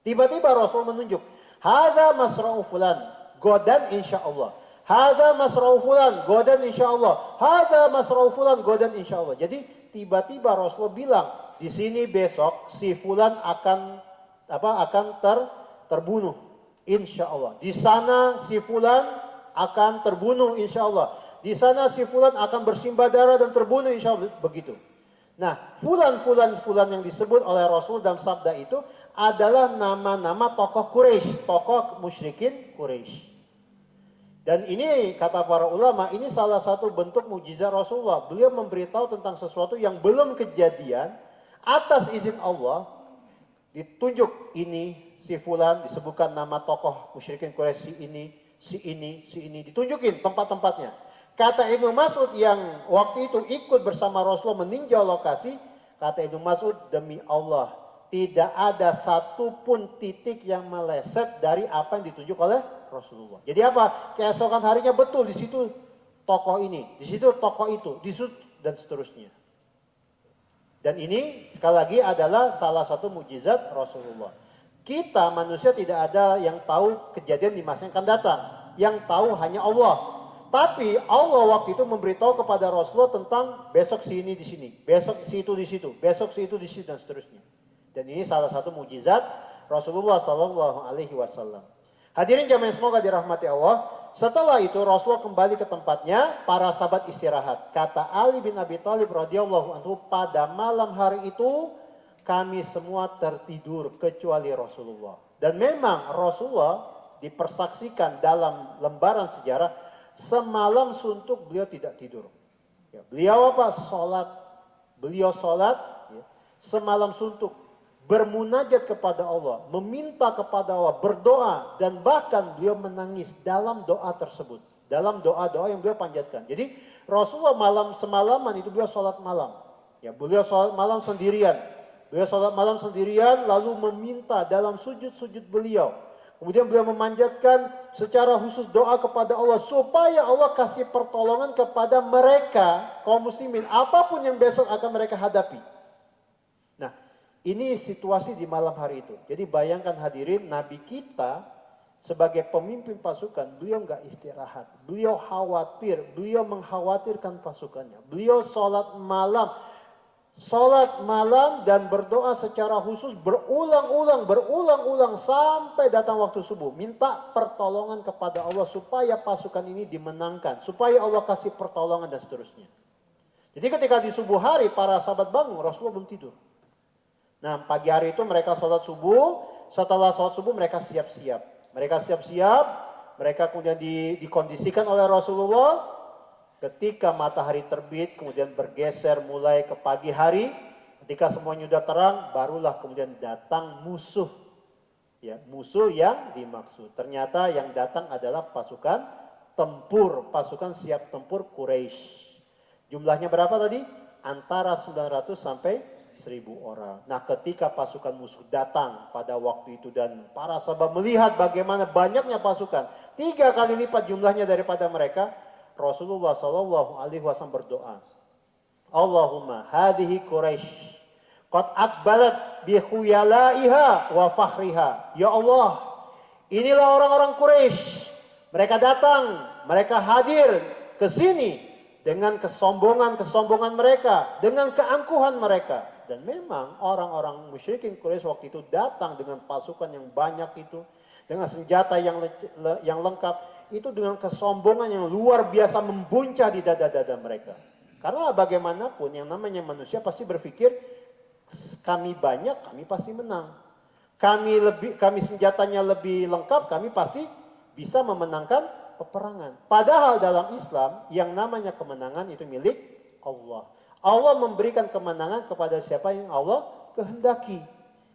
Tiba-tiba Rasul menunjuk, Hada masra'u fulan, godan insyaallah. Hada masra'u fulan, godan insyaallah. Hada masra'u fulan, godan insyaallah. Jadi tiba-tiba Rasulullah bilang, di sini besok si fulan akan terbunuh insyaallah. Di sana si fulan akan terbunuh insyaallah. Di sana si fulan akan bersimbah darah dan terbunuh insyaallah, begitu. Nah, fulan yang disebut oleh Rasul dalam sabda itu adalah nama-nama tokoh Quraisy, tokoh musyrikin Quraisy. Dan ini kata para ulama, ini salah satu bentuk mukjizat Rasulullah. Beliau memberitahu tentang sesuatu yang belum kejadian, atas izin Allah ditunjuk ini si fulan, disebutkan nama tokoh musyrikin Quraisy si ini, ditunjukin tempat-tempatnya. Kata Ibnu Mas'ud yang waktu itu ikut bersama Rasulullah meninjau lokasi, kata Ibnu Mas'ud, demi Allah, tidak ada satupun titik yang meleset dari apa yang ditunjuk oleh Rasulullah. Jadi apa? Keesokan harinya betul di situ tokoh ini, di situ tokoh itu, di situ dan seterusnya. Dan ini sekali lagi adalah salah satu mukjizat Rasulullah. Kita manusia tidak ada yang tahu kejadian di masa yang akan datang. Yang tahu hanya Allah. Tapi Allah waktu itu memberitahu kepada Rasulullah tentang besok si ini di sini, besok si itu di situ, besok si itu di situ dan seterusnya. Dan ini salah satu mukjizat Rasulullah Sallallahu Alaihi Wasallam. Hadirin jamaah semoga dirahmati Allah. Setelah itu Rasulullah kembali ke tempatnya, para sahabat istirahat. Kata Ali bin Abi Thalib radhiyallahu anhu, pada malam hari itu kami semua tertidur kecuali Rasulullah. Dan memang Rasulullah dipersaksikan dalam lembaran sejarah semalam suntuk beliau tidak tidur. Ya, beliau apa? Sholat. Beliau sholat ya, semalam suntuk. Bermunajat kepada Allah, meminta kepada Allah, berdoa, dan bahkan beliau menangis dalam doa tersebut. Dalam doa-doa yang beliau panjatkan. Jadi Rasulullah semalaman itu beliau sholat malam. Ya, beliau sholat malam sendirian. Beliau sholat malam sendirian lalu meminta dalam sujud-sujud beliau. Kemudian beliau memanjatkan secara khusus doa kepada Allah supaya Allah kasih pertolongan kepada mereka, kaum muslimin, apapun yang besok akan mereka hadapi. Nah, ini situasi di malam hari itu. Jadi bayangkan hadirin, Nabi kita sebagai pemimpin pasukan, beliau nggak istirahat. Beliau khawatir, beliau mengkhawatirkan pasukannya. Beliau sholat malam dan berdoa secara khusus berulang-ulang sampai datang waktu subuh. Minta pertolongan kepada Allah supaya pasukan ini dimenangkan. Supaya Allah kasih pertolongan dan seterusnya. Jadi ketika di subuh hari para sahabat bangun, Rasulullah belum tidur. Nah, pagi hari itu mereka sholat subuh, setelah sholat subuh mereka siap-siap. Mereka kemudian dikondisikan oleh Rasulullah. Ketika matahari terbit, kemudian bergeser mulai ke pagi hari. Ketika semuanya sudah terang, barulah kemudian datang musuh. Ya, musuh yang dimaksud. Ternyata yang datang adalah pasukan tempur, pasukan siap tempur Quraisy. Jumlahnya berapa tadi? Antara 900 sampai 1000 orang. Nah, ketika pasukan musuh datang pada waktu itu dan para sahabat melihat bagaimana banyaknya pasukan, 3 kali lipat jumlahnya daripada mereka, Rasulullah Shallallahu Alaihi Wasallam berdoa, Allahumma hadhihi Quraisy qad akbalat bi khuyalaiha wa fakhriha. Ya Allah, inilah orang-orang Quraisy. Mereka datang, mereka hadir ke sini dengan kesombongan mereka, dengan keangkuhan mereka. Dan memang orang-orang musyrikin Quraisy waktu itu datang dengan pasukan yang banyak itu, dengan senjata yang lengkap, itu dengan kesombongan yang luar biasa membuncah di dada-dada mereka. Karena bagaimanapun yang namanya manusia pasti berpikir, kami banyak, kami pasti menang. Kami senjatanya lebih lengkap, kami pasti bisa memenangkan peperangan. Padahal dalam Islam yang namanya kemenangan itu milik Allah. Allah memberikan kemenangan kepada siapa yang Allah kehendaki.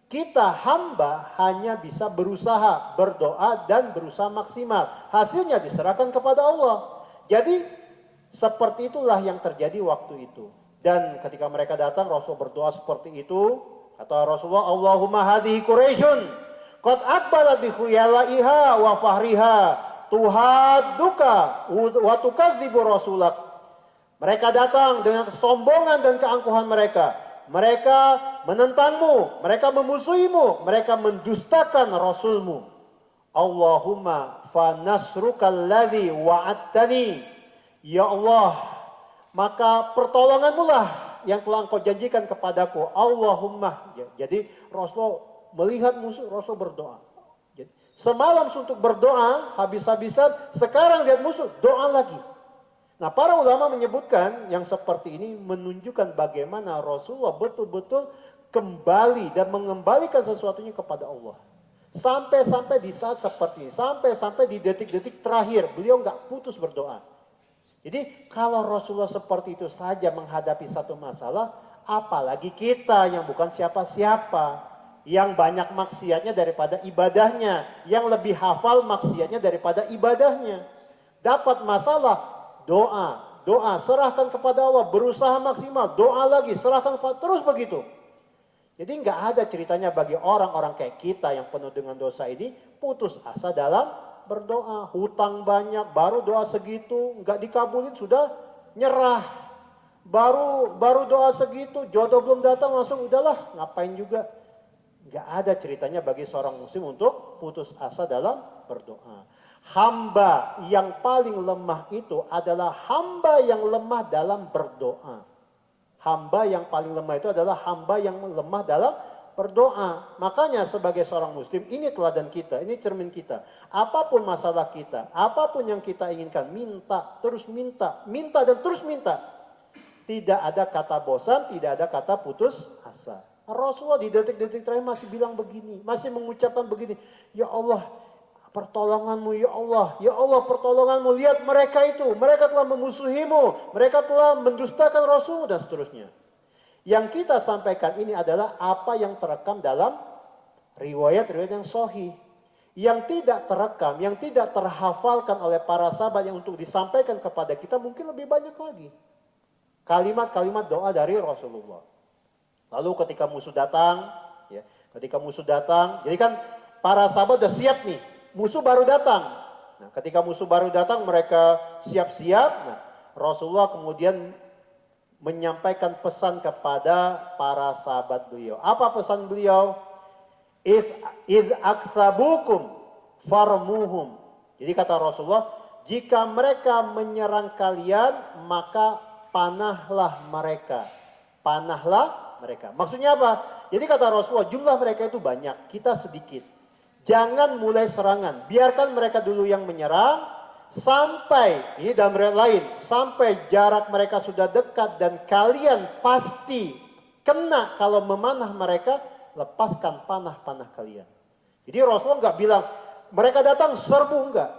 Kita hamba hanya bisa berusaha, berdoa dan berusaha maksimal. Hasilnya diserahkan kepada Allah. Jadi seperti itulah yang terjadi waktu itu. Dan ketika mereka datang, Rasul berdoa seperti itu. Kata Rasulullah, Allahumma hadhihi Quraisyun qad aqbalat bi khuyalaiha wa fahriha tuhadduka wa tukadzibu rasulak. Mereka datang dengan kesombongan dan keangkuhan mereka. Mereka menentangmu, mereka memusuhimu, mereka mendustakan Rasulmu. Allahumma fa nasrukal ladzi wa'adtani. Ya Allah, maka pertolonganmu lah yang telah engkau janjikan kepadaku. Allahumma. Jadi Rasul melihat musuh, Rasul berdoa. Jadi, semalam suntuk berdoa, habis-habisan, sekarang lihat musuh, doa lagi. Nah, para ulama menyebutkan yang seperti ini menunjukkan bagaimana Rasulullah betul-betul kembali dan mengembalikan sesuatunya kepada Allah. Sampai-sampai di saat seperti ini, sampai-sampai di detik-detik terakhir, beliau nggak putus berdoa. Jadi kalau Rasulullah seperti itu saja menghadapi satu masalah, apalagi kita yang bukan siapa-siapa, yang banyak maksiatnya daripada ibadahnya, yang lebih hafal maksiatnya daripada ibadahnya. Dapat masalah, doa, serahkan kepada Allah, berusaha maksimal, doa lagi, serahkan kepada, terus begitu. Jadi nggak ada ceritanya bagi orang-orang kayak kita yang penuh dengan dosa ini, putus asa dalam berdoa, hutang banyak, baru doa segitu, nggak dikabulin sudah nyerah. Baru doa segitu, jodoh belum datang langsung udahlah, ngapain juga. Nggak ada ceritanya bagi seorang muslim untuk putus asa dalam berdoa. Hamba yang paling lemah itu adalah hamba yang lemah dalam berdoa. Hamba yang paling lemah itu adalah hamba yang lemah dalam berdoa. Makanya sebagai seorang muslim, ini teladan kita, ini cermin kita. Apapun masalah kita, apapun yang kita inginkan, minta, terus minta, minta dan terus minta. Tidak ada kata bosan, tidak ada kata putus asa. Rasulullah di detik-detik terakhir masih bilang begini, masih mengucapkan begini, ya Allah, pertolonganmu ya Allah pertolonganmu, lihat mereka itu, mereka telah memusuhimu, mereka telah mendustakan Rasul dan seterusnya. Yang kita sampaikan ini adalah apa yang terekam dalam riwayat-riwayat yang sahih. Yang tidak terekam, yang tidak terhafalkan oleh para sahabat yang untuk disampaikan kepada kita mungkin lebih banyak lagi. Kalimat-kalimat doa dari Rasulullah. Lalu ketika musuh datang, jadi kan para sahabat sudah siap nih, musuh baru datang. Nah, ketika musuh baru datang, mereka siap-siap. Nah, Rasulullah kemudian menyampaikan pesan kepada para sahabat beliau. Apa pesan beliau? Iz aksabukum farmuhum. Jadi kata Rasulullah, jika mereka menyerang kalian, maka panahlah mereka. Panahlah mereka. Maksudnya apa? Jadi kata Rasulullah, jumlah mereka itu banyak, kita sedikit. Jangan mulai serangan. Biarkan mereka dulu yang menyerang. Sampai, ini dalam riwayat lain, sampai jarak mereka sudah dekat dan kalian pasti kena kalau memanah mereka, lepaskan panah-panah kalian. Jadi Rasulullah nggak bilang, mereka datang serbu, enggak.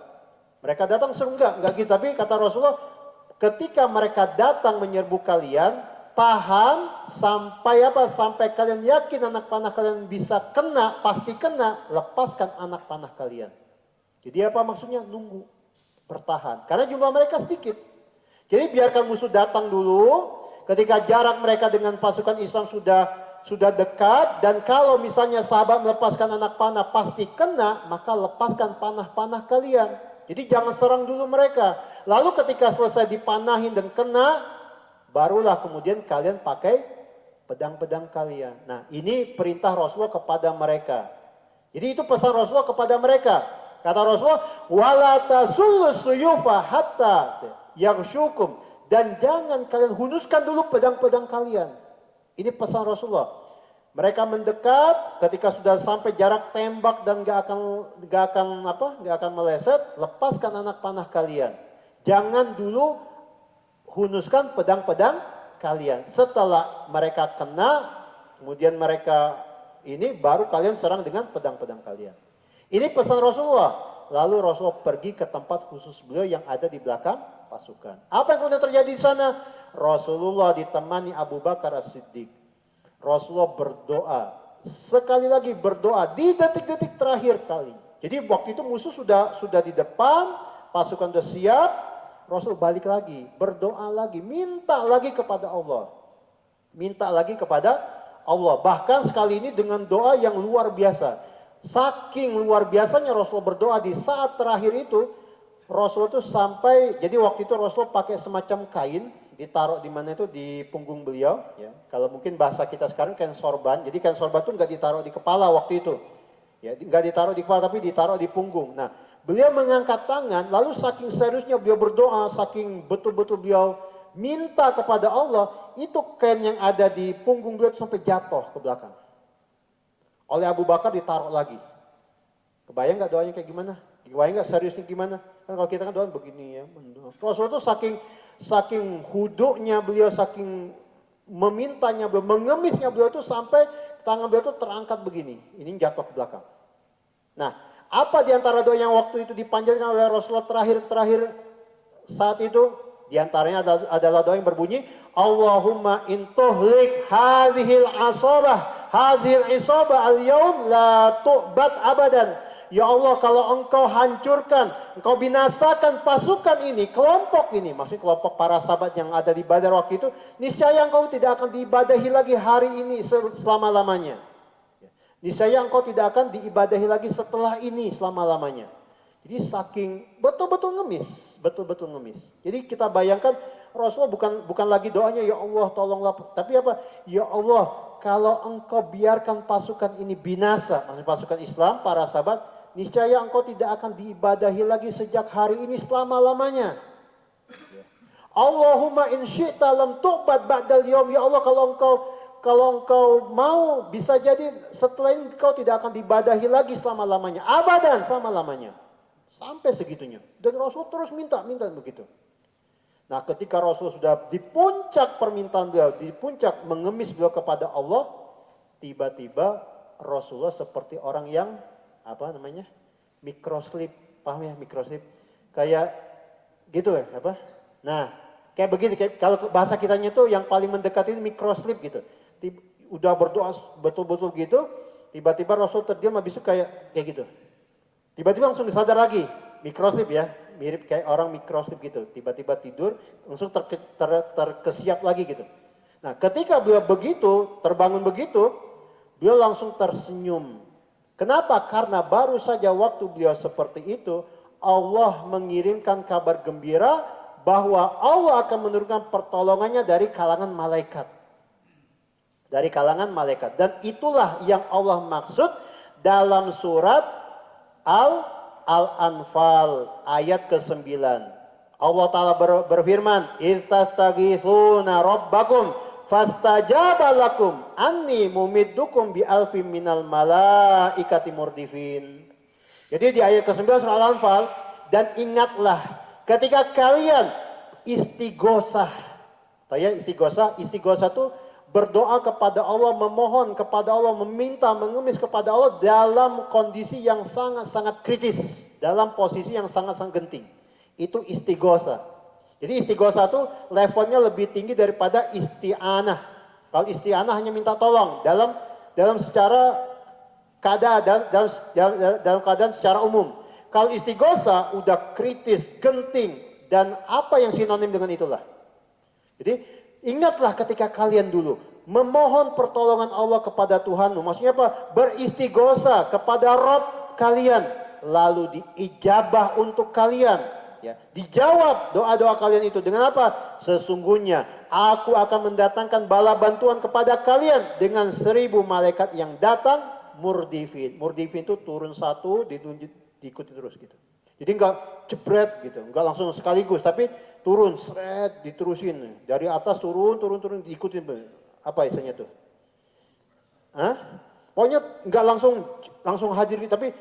Mereka datang serbu, enggak gitu. Tapi kata Rasulullah, ketika mereka datang menyerbu kalian, tahan sampai apa? Sampai kalian yakin anak panah kalian bisa kena, pasti kena, lepaskan anak panah kalian. Jadi apa maksudnya? Nunggu, bertahan. Karena jumlah mereka sedikit. Jadi biarkan musuh datang dulu, ketika jarak mereka dengan pasukan Islam sudah dekat, dan kalau misalnya sahabat melepaskan anak panah pasti kena, maka lepaskan panah-panah kalian. Jadi jangan serang dulu mereka. Lalu ketika selesai dipanahin dan kena, barulah kemudian kalian pakai pedang-pedang kalian. Nah, ini perintah Rasulullah kepada mereka. Jadi itu pesan Rasulullah kepada mereka. Kata Rasulullah, wala tasullu suyufa hatta yaghshukum, dan jangan kalian hunuskan dulu pedang-pedang kalian. Ini pesan Rasulullah. Mereka mendekat, ketika sudah sampai jarak tembak dan gak akan meleset, lepaskan anak panah kalian. Jangan dulu hunuskan pedang-pedang kalian. Setelah mereka kena, kemudian mereka ini baru kalian serang dengan pedang-pedang kalian. Ini pesan Rasulullah. Lalu Rasulullah pergi ke tempat khusus beliau yang ada di belakang pasukan. Apa yang kemudian terjadi di sana? Rasulullah ditemani Abu Bakar As-Siddiq. Rasulullah berdoa. Sekali lagi berdoa di detik-detik terakhir kali. Jadi waktu itu musuh sudah di depan, pasukan sudah siap. Rasul balik lagi, berdoa lagi, minta lagi kepada Allah. Minta lagi kepada Allah. Bahkan sekali ini dengan doa yang luar biasa. Saking luar biasanya Rasul berdoa di saat terakhir itu, Rasul itu sampai, jadi waktu itu Rasul pakai semacam kain, ditaruh di mana itu, di punggung beliau. Ya. Kalau mungkin bahasa kita sekarang kain sorban, jadi kain sorban itu nggak ditaruh di kepala waktu itu. Ya, nggak ditaruh di kepala tapi ditaruh di punggung. Nah, beliau mengangkat tangan, lalu saking seriusnya beliau berdoa, saking betul-betul beliau minta kepada Allah, itu kain yang ada di punggung beliau sampai jatuh ke belakang. Oleh Abu Bakar ditaruh lagi. Kebayang nggak doanya kayak gimana? Kebayang nggak seriusnya gimana? Kan kalau kita kan doa begini ya. Rasul itu saking huduknya beliau, saking memintanya beliau, mengemisnya beliau itu sampai tangan beliau itu terangkat begini. Ini jatuh ke belakang. Nah, apa di antara doa yang waktu itu dipanjatkan oleh Rasulullah terakhir saat itu? Di antaranya adalah doa yang berbunyi, Allahumma intuhlik hadhil isabah al-yawm la tu'bad abadan. Ya Allah, kalau engkau hancurkan, engkau binasakan pasukan ini, kelompok ini, maksudnya kelompok para sahabat yang ada di Badar waktu itu, niscaya engkau tidak akan diibadahi lagi hari ini selama-lamanya. Niscaya engkau tidak akan diibadahi lagi setelah ini selama-lamanya. Jadi saking betul-betul ngemis. Jadi kita bayangkan Rasulullah bukan lagi doanya, ya Allah tolonglah. Tapi apa? Ya Allah, kalau engkau biarkan pasukan ini binasa, maksudnya pasukan Islam, para sahabat, niscaya engkau tidak akan diibadahi lagi sejak hari ini selama-lamanya. Allahumma in syi'ta lam tu'bad ba'dal yawm. Ya Allah, kalau engkau mau, bisa jadi setelah ini engkau tidak akan diibadahi lagi selama-lamanya. Abadan, selama-lamanya. Sampai segitunya. Dan Rasul terus minta begitu. Nah, ketika Rasul sudah di puncak permintaan beliau, di puncak mengemis beliau kepada Allah, tiba-tiba Rasulullah seperti orang yang microslip, paham ya microslip? Kayak gitu ya, Nah, kayak begini, kalau bahasa kitanya tuh yang paling mendekat ini microslip gitu. Udah berdoa betul-betul gitu, tiba-tiba Rasul terdiam, habis itu kayak gitu. Tiba-tiba langsung disadar lagi, microslip ya, mirip kayak orang microslip gitu. Tiba-tiba tidur, langsung terkesiap lagi gitu. Nah, ketika beliau begitu, terbangun begitu, beliau langsung tersenyum. Kenapa? Karena baru saja waktu beliau seperti itu, Allah mengirimkan kabar gembira bahwa Allah akan menurunkan pertolongannya dari kalangan malaikat. Dari kalangan malaikat. Dan itulah yang Allah maksud dalam surat Al-Anfal ayat ke-9. Allah Ta'ala berfirman, "Istastaghithuna rabbakum fastajaba lakum anni mumiddukum bi alfim minal malaikati murdifin." Jadi di ayat ke-9 surah Al-Anfal, dan ingatlah ketika kalian istighosah. Istighosah itu berdoa kepada Allah, memohon kepada Allah, meminta, mengemis kepada Allah dalam kondisi yang sangat-sangat kritis, dalam posisi yang sangat-sangat genting. Itu istighosah. Jadi istighosah itu levelnya lebih tinggi daripada isti'anah. Kalau isti'anah hanya minta tolong dalam secara dalam keadaan secara umum. Kalau istighosah udah kritis, genting, dan apa yang sinonim dengan itulah. Jadi ingatlah ketika kalian dulu memohon pertolongan Allah kepada Tuhanmu. Maksudnya apa? Beristighosah kepada Rabb kalian. Lalu diijabah untuk kalian. Ya, dijawab doa-doa kalian itu dengan apa? Sesungguhnya aku akan mendatangkan bala bantuan kepada kalian dengan 1000 malaikat yang datang murdifin. Murdifin itu turun satu, diikuti terus gitu. Jadi enggak jebret gitu, enggak langsung sekaligus, tapi turun, seret, diterusin. Dari atas turun, diikutin. Apa istilahnya tuh? Pokoknya enggak langsung hadir, tapi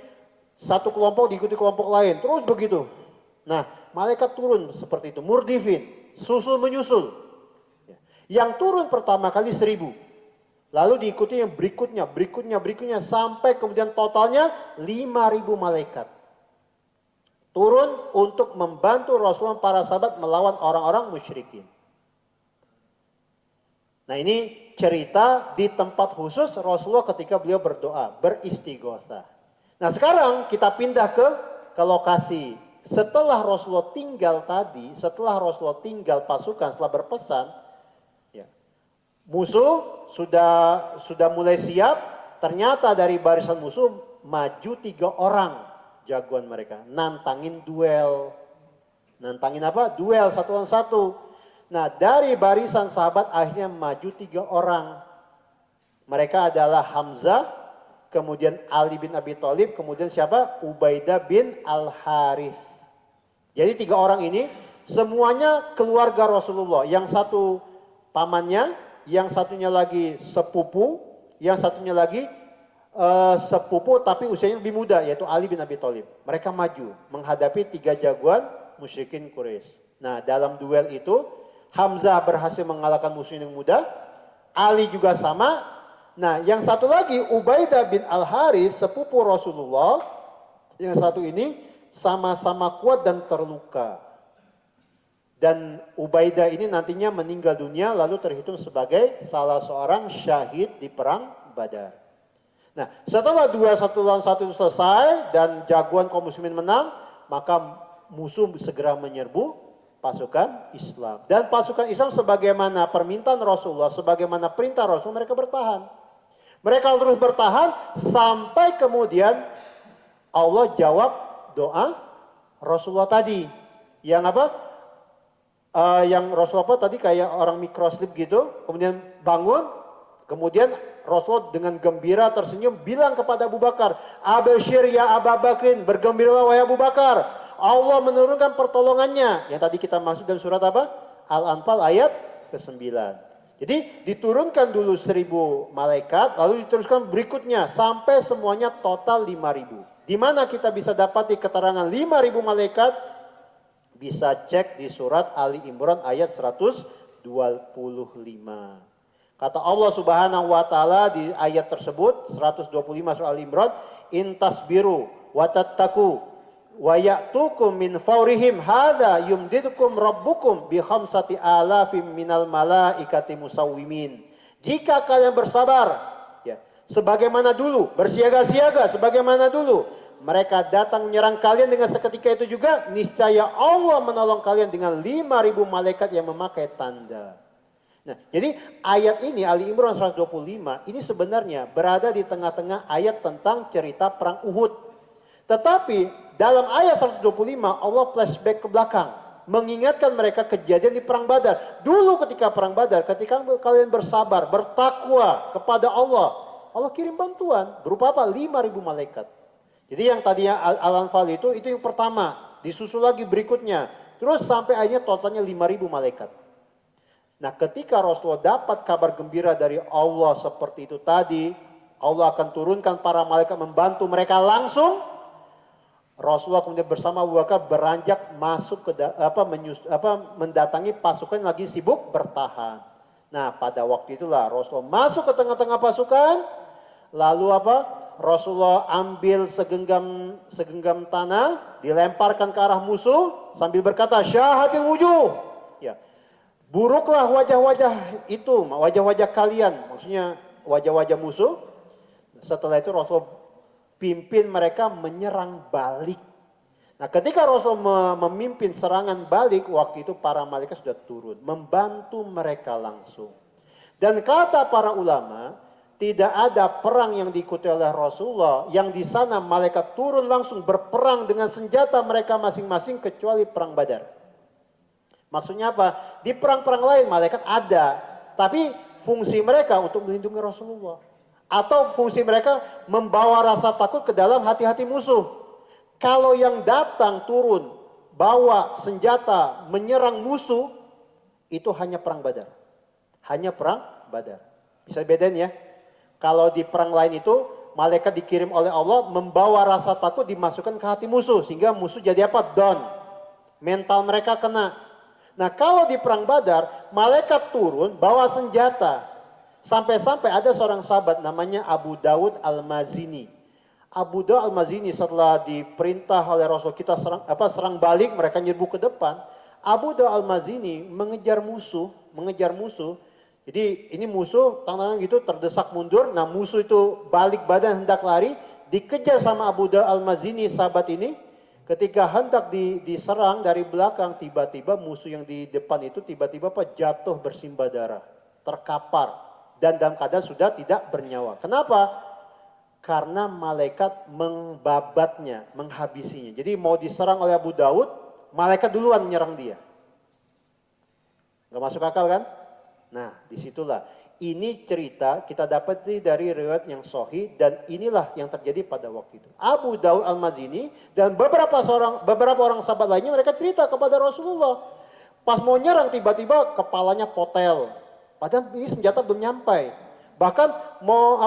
satu kelompok diikuti kelompok lain. Terus begitu. Nah, malaikat turun seperti itu. Murdifin, susul menyusul. Yang turun pertama kali 1000. Lalu diikuti yang berikutnya. Sampai kemudian totalnya 5000 malaikat. Turun untuk membantu Rasulullah, para sahabat melawan orang-orang musyrikin. Nah, ini cerita di tempat khusus Rasulullah ketika beliau berdoa, beristighosah. Nah, sekarang kita pindah ke lokasi. Setelah Rasulullah tinggal pasukan, setelah berpesan, ya, musuh sudah mulai siap. Ternyata dari barisan musuh maju 3 orang. Jagoan mereka, nantangin duel. Nantangin apa? Duel satu lawan satu. Nah, dari barisan sahabat akhirnya maju 3 orang. Mereka adalah Hamzah, kemudian Ali bin Abi Thalib, kemudian siapa? Ubaidah bin Al-Harith. Jadi 3 orang ini semuanya keluarga Rasulullah. Yang satu pamannya, yang satunya lagi sepupu, yang satunya lagi sepupu tapi usianya lebih muda, yaitu Ali bin Abi Thalib. Mereka maju menghadapi 3 jagoan musyrikin Quraisy. Nah, dalam duel itu Hamzah berhasil mengalahkan musuh yang muda, Ali juga sama. Nah, yang satu lagi Ubaidah bin Al-Harith, sepupu Rasulullah, yang satu ini sama-sama kuat dan terluka. Dan Ubaidah ini nantinya meninggal dunia, lalu terhitung sebagai salah seorang syahid di perang Badar. Nah, setelah 2 1 lawan 1 itu selesai dan jagoan kaum muslimin menang, maka musuh segera menyerbu pasukan Islam. Dan pasukan Islam sebagaimana permintaan Rasulullah, sebagaimana perintah Rasul, mereka bertahan. Mereka terus bertahan sampai kemudian Allah jawab doa Rasulullah tadi. Yang apa? yang Rasulullah tadi kayak orang microslip gitu, kemudian bangun, kemudian Rasul dengan gembira tersenyum bilang kepada Abu Bakar, "Abasyir ya Abu Bakrin, bergembiralah wahai Abu Bakar. Allah menurunkan pertolongannya." Yang tadi kita masuk dalam surat apa? Al-Anfal ayat ke-9. Jadi diturunkan dulu 1000 malaikat, lalu diteruskan berikutnya sampai semuanya total 5000. Di mana kita bisa dapati keterangan 5000 malaikat? Bisa cek di surat Ali Imran ayat 125. Kata Allah Subhanahu wa taala di ayat tersebut 125 surah Ali Imran, "In tasbiru wa tattaqu wa ya'tukum min fawrihim hadza yumdidukum rabbukum bi khamsati alafim minal malaikati musawwimin." Jika kalian bersabar, ya, sebagaimana dulu, bersiaga-siaga sebagaimana dulu, mereka datang menyerang kalian dengan seketika itu juga, niscaya Allah menolong kalian dengan 5000 malaikat yang memakai tanda. Nah, jadi ayat ini Ali Imran 125 ini sebenarnya berada di tengah-tengah ayat tentang cerita perang Uhud. Tetapi dalam ayat 125 Allah flashback ke belakang, mengingatkan mereka kejadian di perang Badar. Dulu ketika perang Badar, ketika kalian bersabar, bertakwa kepada Allah, Allah kirim bantuan berupa apa? 5000 malaikat. Jadi yang tadinya Al-Anfal itu yang pertama, disusul lagi berikutnya, terus sampai akhirnya totalnya 5000 malaikat. Nah, ketika Rasulullah dapat kabar gembira dari Allah seperti itu tadi, Allah akan turunkan para malaikat membantu mereka langsung. Rasulullah kemudian bersama Abu Bakar beranjak masuk ke mendatangi pasukan yang lagi sibuk bertahan. Nah, pada waktu itulah Rasulullah masuk ke tengah-tengah pasukan, lalu Rasulullah ambil segenggam tanah, dilemparkan ke arah musuh sambil berkata, "Syahatil wujuh." Ya. Buruklah wajah-wajah itu, wajah-wajah kalian, maksudnya wajah-wajah musuh. Setelah itu Rasul pimpin mereka menyerang balik. Nah, ketika Rasul memimpin serangan balik, waktu itu para malaikat sudah turun, membantu mereka langsung. Dan kata para ulama, tidak ada perang yang diikuti oleh Rasulullah yang di sana malaikat turun langsung berperang dengan senjata mereka masing-masing kecuali perang Badar. Maksudnya apa? Di perang-perang lain malaikat ada, tapi fungsi mereka untuk melindungi Rasulullah. Atau fungsi mereka membawa rasa takut ke dalam hati-hati musuh. Kalau yang datang turun, bawa senjata, menyerang musuh, itu hanya perang Badar. Hanya perang Badar. Bisa bedain ya? Kalau di perang lain itu, malaikat dikirim oleh Allah, membawa rasa takut dimasukkan ke hati musuh. Sehingga musuh jadi apa? Down. Mental mereka kena. Nah, kalau di perang Badar, malaikat turun bawa senjata. Sampai-sampai ada seorang sahabat namanya Abu Dawud Al-Mazini. Abu Dawud Al-Mazini setelah diperintah oleh Rasul kita serang balik, mereka nyerbu ke depan. Abu Dawud Al-Mazini mengejar musuh. Jadi ini musuh tangan gitu terdesak mundur. Nah, musuh itu balik badan hendak lari, dikejar sama Abu Dawud Al-Mazini sahabat ini. Ketika hendak diserang dari belakang, tiba-tiba musuh yang di depan itu tiba-tiba jatuh bersimbah darah, terkapar, dan dalam keadaan sudah tidak bernyawa. Kenapa? Karena malaikat membabatnya, menghabisinya. Jadi mau diserang oleh Abu Dawud, malaikat duluan menyerang dia. Gak masuk akal kan? Nah, disitulah. Ini cerita kita dapat dari riwayat yang sahih dan inilah yang terjadi pada waktu itu. Abu Dawud Al-Mazini dan beberapa orang sahabat lainnya mereka cerita kepada Rasulullah. Pas mau nyerang tiba-tiba kepalanya potel. Padahal ini senjata belum nyampai. Bahkan mau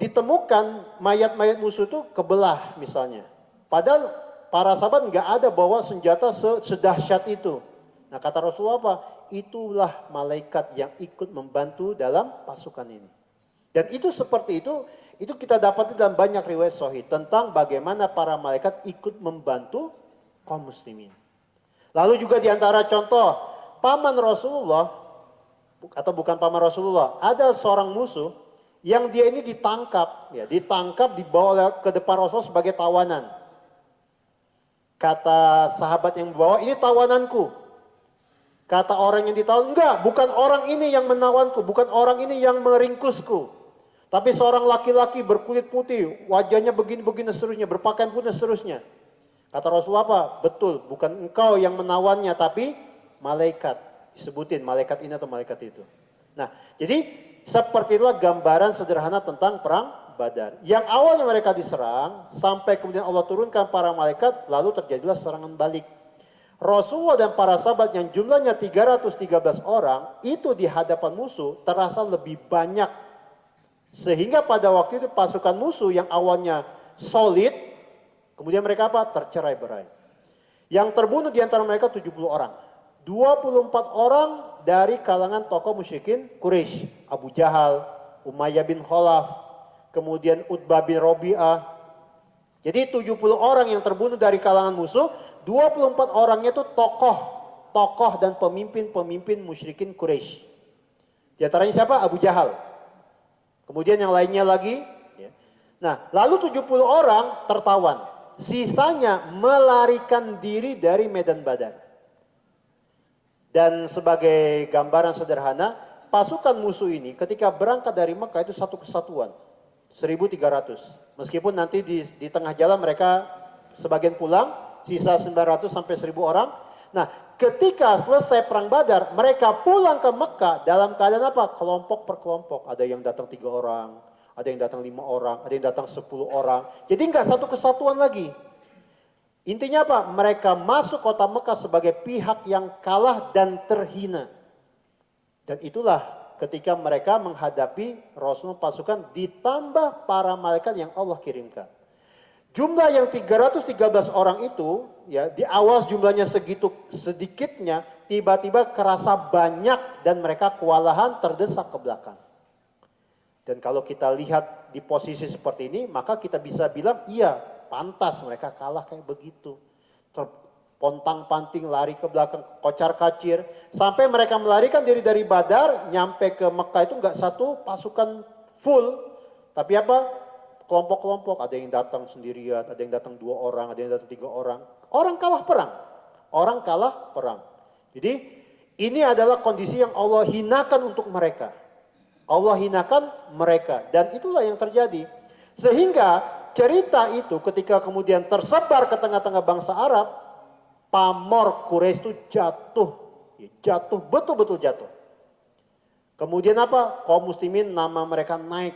ditemukan mayat-mayat musuh itu kebelah misalnya. Padahal para sahabat nggak ada bawa senjata sedahsyat itu. Nah, kata Rasulullah apa? Itulah malaikat yang ikut membantu dalam pasukan ini. Dan itu seperti itu kita dapat dalam banyak riwayat sahih tentang bagaimana para malaikat ikut membantu kaum muslimin. Lalu juga di antara contoh paman Rasulullah atau bukan paman Rasulullah, ada seorang musuh yang dia ini ditangkap dibawa ke depan Rasul sebagai tawanan. Kata sahabat yang membawa, "Ini tawananku." Kata orang yang ditawan, "Enggak, bukan orang ini yang menawanku, bukan orang ini yang meringkusku. Tapi seorang laki-laki berkulit putih, wajahnya begini-begini seterusnya, berpakaian putih seterusnya." Kata Rasulullah apa? "Betul, bukan engkau yang menawannya, tapi malaikat. Disebutin malaikat ini atau malaikat itu. Nah, jadi seperti itulah gambaran sederhana tentang perang Badar. Yang awalnya mereka diserang, sampai kemudian Allah turunkan para malaikat, lalu terjadilah serangan balik. Rasulullah dan para sahabat yang jumlahnya 313 orang, itu di hadapan musuh terasa lebih banyak. Sehingga pada waktu itu pasukan musuh yang awalnya solid, kemudian mereka apa? Tercerai-berai. Yang terbunuh di antara mereka 70 orang. 24 orang dari kalangan tokoh musyrikin Quraisy. Abu Jahal, Umayyah bin Khalaf, kemudian Utbah bin Rabi'ah. Jadi 70 orang yang terbunuh dari kalangan musuh, 24 orangnya itu tokoh dan pemimpin musyrikin Quraisy. Di antaranya siapa? Abu Jahal. Kemudian yang lainnya lagi. Nah, lalu 70 orang tertawan. Sisanya melarikan diri dari medan Badar. Dan sebagai gambaran sederhana, pasukan musuh ini ketika berangkat dari Mekah itu satu kesatuan. 1.300. Meskipun nanti di tengah jalan mereka sebagian pulang, sisa 900 sampai 1.000 orang. Nah, ketika selesai perang Badar, mereka pulang ke Mekah dalam keadaan apa? Kelompok per kelompok. Ada yang datang 3 orang, ada yang datang 5 orang, ada yang datang 10 orang. Jadi nggak satu kesatuan lagi. Intinya apa? Mereka masuk kota Mekah sebagai pihak yang kalah dan terhina. Dan itulah ketika mereka menghadapi Rasulullah pasukan ditambah para malaikat yang Allah kirimkan. Jumlah yang 313 orang itu, ya di awal jumlahnya segitu sedikitnya, tiba-tiba kerasa banyak dan mereka kewalahan terdesak ke belakang. Dan kalau kita lihat di posisi seperti ini, maka kita bisa bilang iya, pantas mereka kalah kayak begitu. Pontang-panting lari ke belakang, kocar-kacir. Sampai mereka melarikan diri dari Badar, nyampe ke Mekah itu nggak satu pasukan full. Tapi apa? Kelompok-kelompok. Ada yang datang sendirian, ada yang datang 2 orang, ada yang datang 3 orang. Orang kalah perang. Orang kalah perang. Jadi ini adalah kondisi yang Allah hinakan untuk mereka. Allah hinakan mereka. Dan itulah yang terjadi. Sehingga cerita itu ketika kemudian tersebar ke tengah-tengah bangsa Arab, pamor Quraisy itu jatuh, betul-betul jatuh. Kemudian apa? Kaum muslimin nama mereka naik,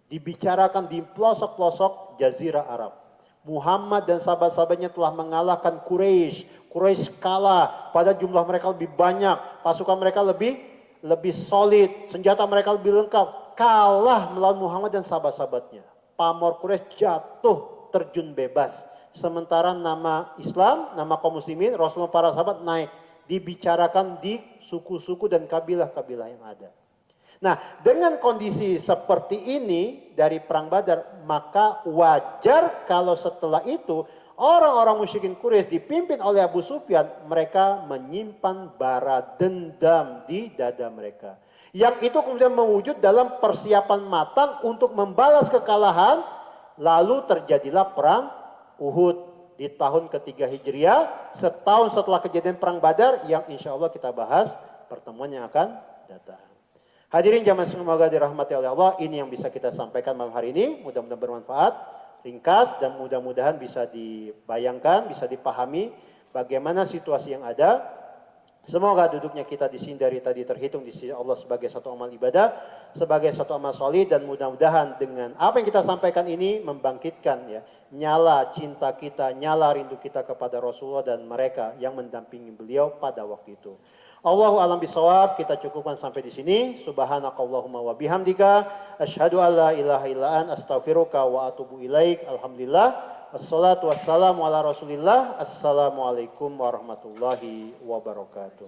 dibicarakan di pelosok-pelosok Jazirah Arab. Muhammad dan sahabat-sahabatnya telah mengalahkan Quraisy. Quraisy kalah, pada jumlah mereka lebih banyak, pasukan mereka lebih solid, senjata mereka lebih lengkap, kalah melawan Muhammad dan sahabat-sahabatnya. Pamor Quraisy jatuh terjun bebas. Sementara nama Islam, nama kaum muslimin, Rasulullah para sahabat naik. Dibicarakan di suku-suku dan kabilah-kabilah yang ada. Nah, dengan kondisi seperti ini dari perang Badar, maka wajar kalau setelah itu orang-orang musyrikin Quraisy dipimpin oleh Abu Sufyan, mereka menyimpan bara dendam di dada mereka. Yang itu kemudian mewujud dalam persiapan matang untuk membalas kekalahan. Lalu terjadilah perang Uhud di tahun ketiga Hijriah. Setahun setelah kejadian perang Badar yang insya Allah kita bahas pertemuan yang akan datang. Hadirin jamaah semoga dirahmati oleh Allah. Ini yang bisa kita sampaikan malam hari ini. Mudah-mudahan bermanfaat, ringkas dan mudah-mudahan bisa dibayangkan, bisa dipahami bagaimana situasi yang ada. Semoga duduknya kita di sini dari tadi terhitung di sisi Allah sebagai satu amal ibadah, sebagai satu amal solid, dan mudah-mudahan dengan apa yang kita sampaikan ini membangkitkan ya nyala cinta kita, nyala rindu kita kepada Rasulullah dan mereka yang mendampingi beliau pada waktu itu. Allahu a'lam bishawab, kita cukupkan sampai di sini. Subhanakallahumma wa bihamdika asyhadu an la ilaha illa anta astaghfiruka wa atubu ilaik. Alhamdulillah. Wassalatu wassalamu ala Rasulillah. Assalamualaikum warahmatullahi wabarakatuh.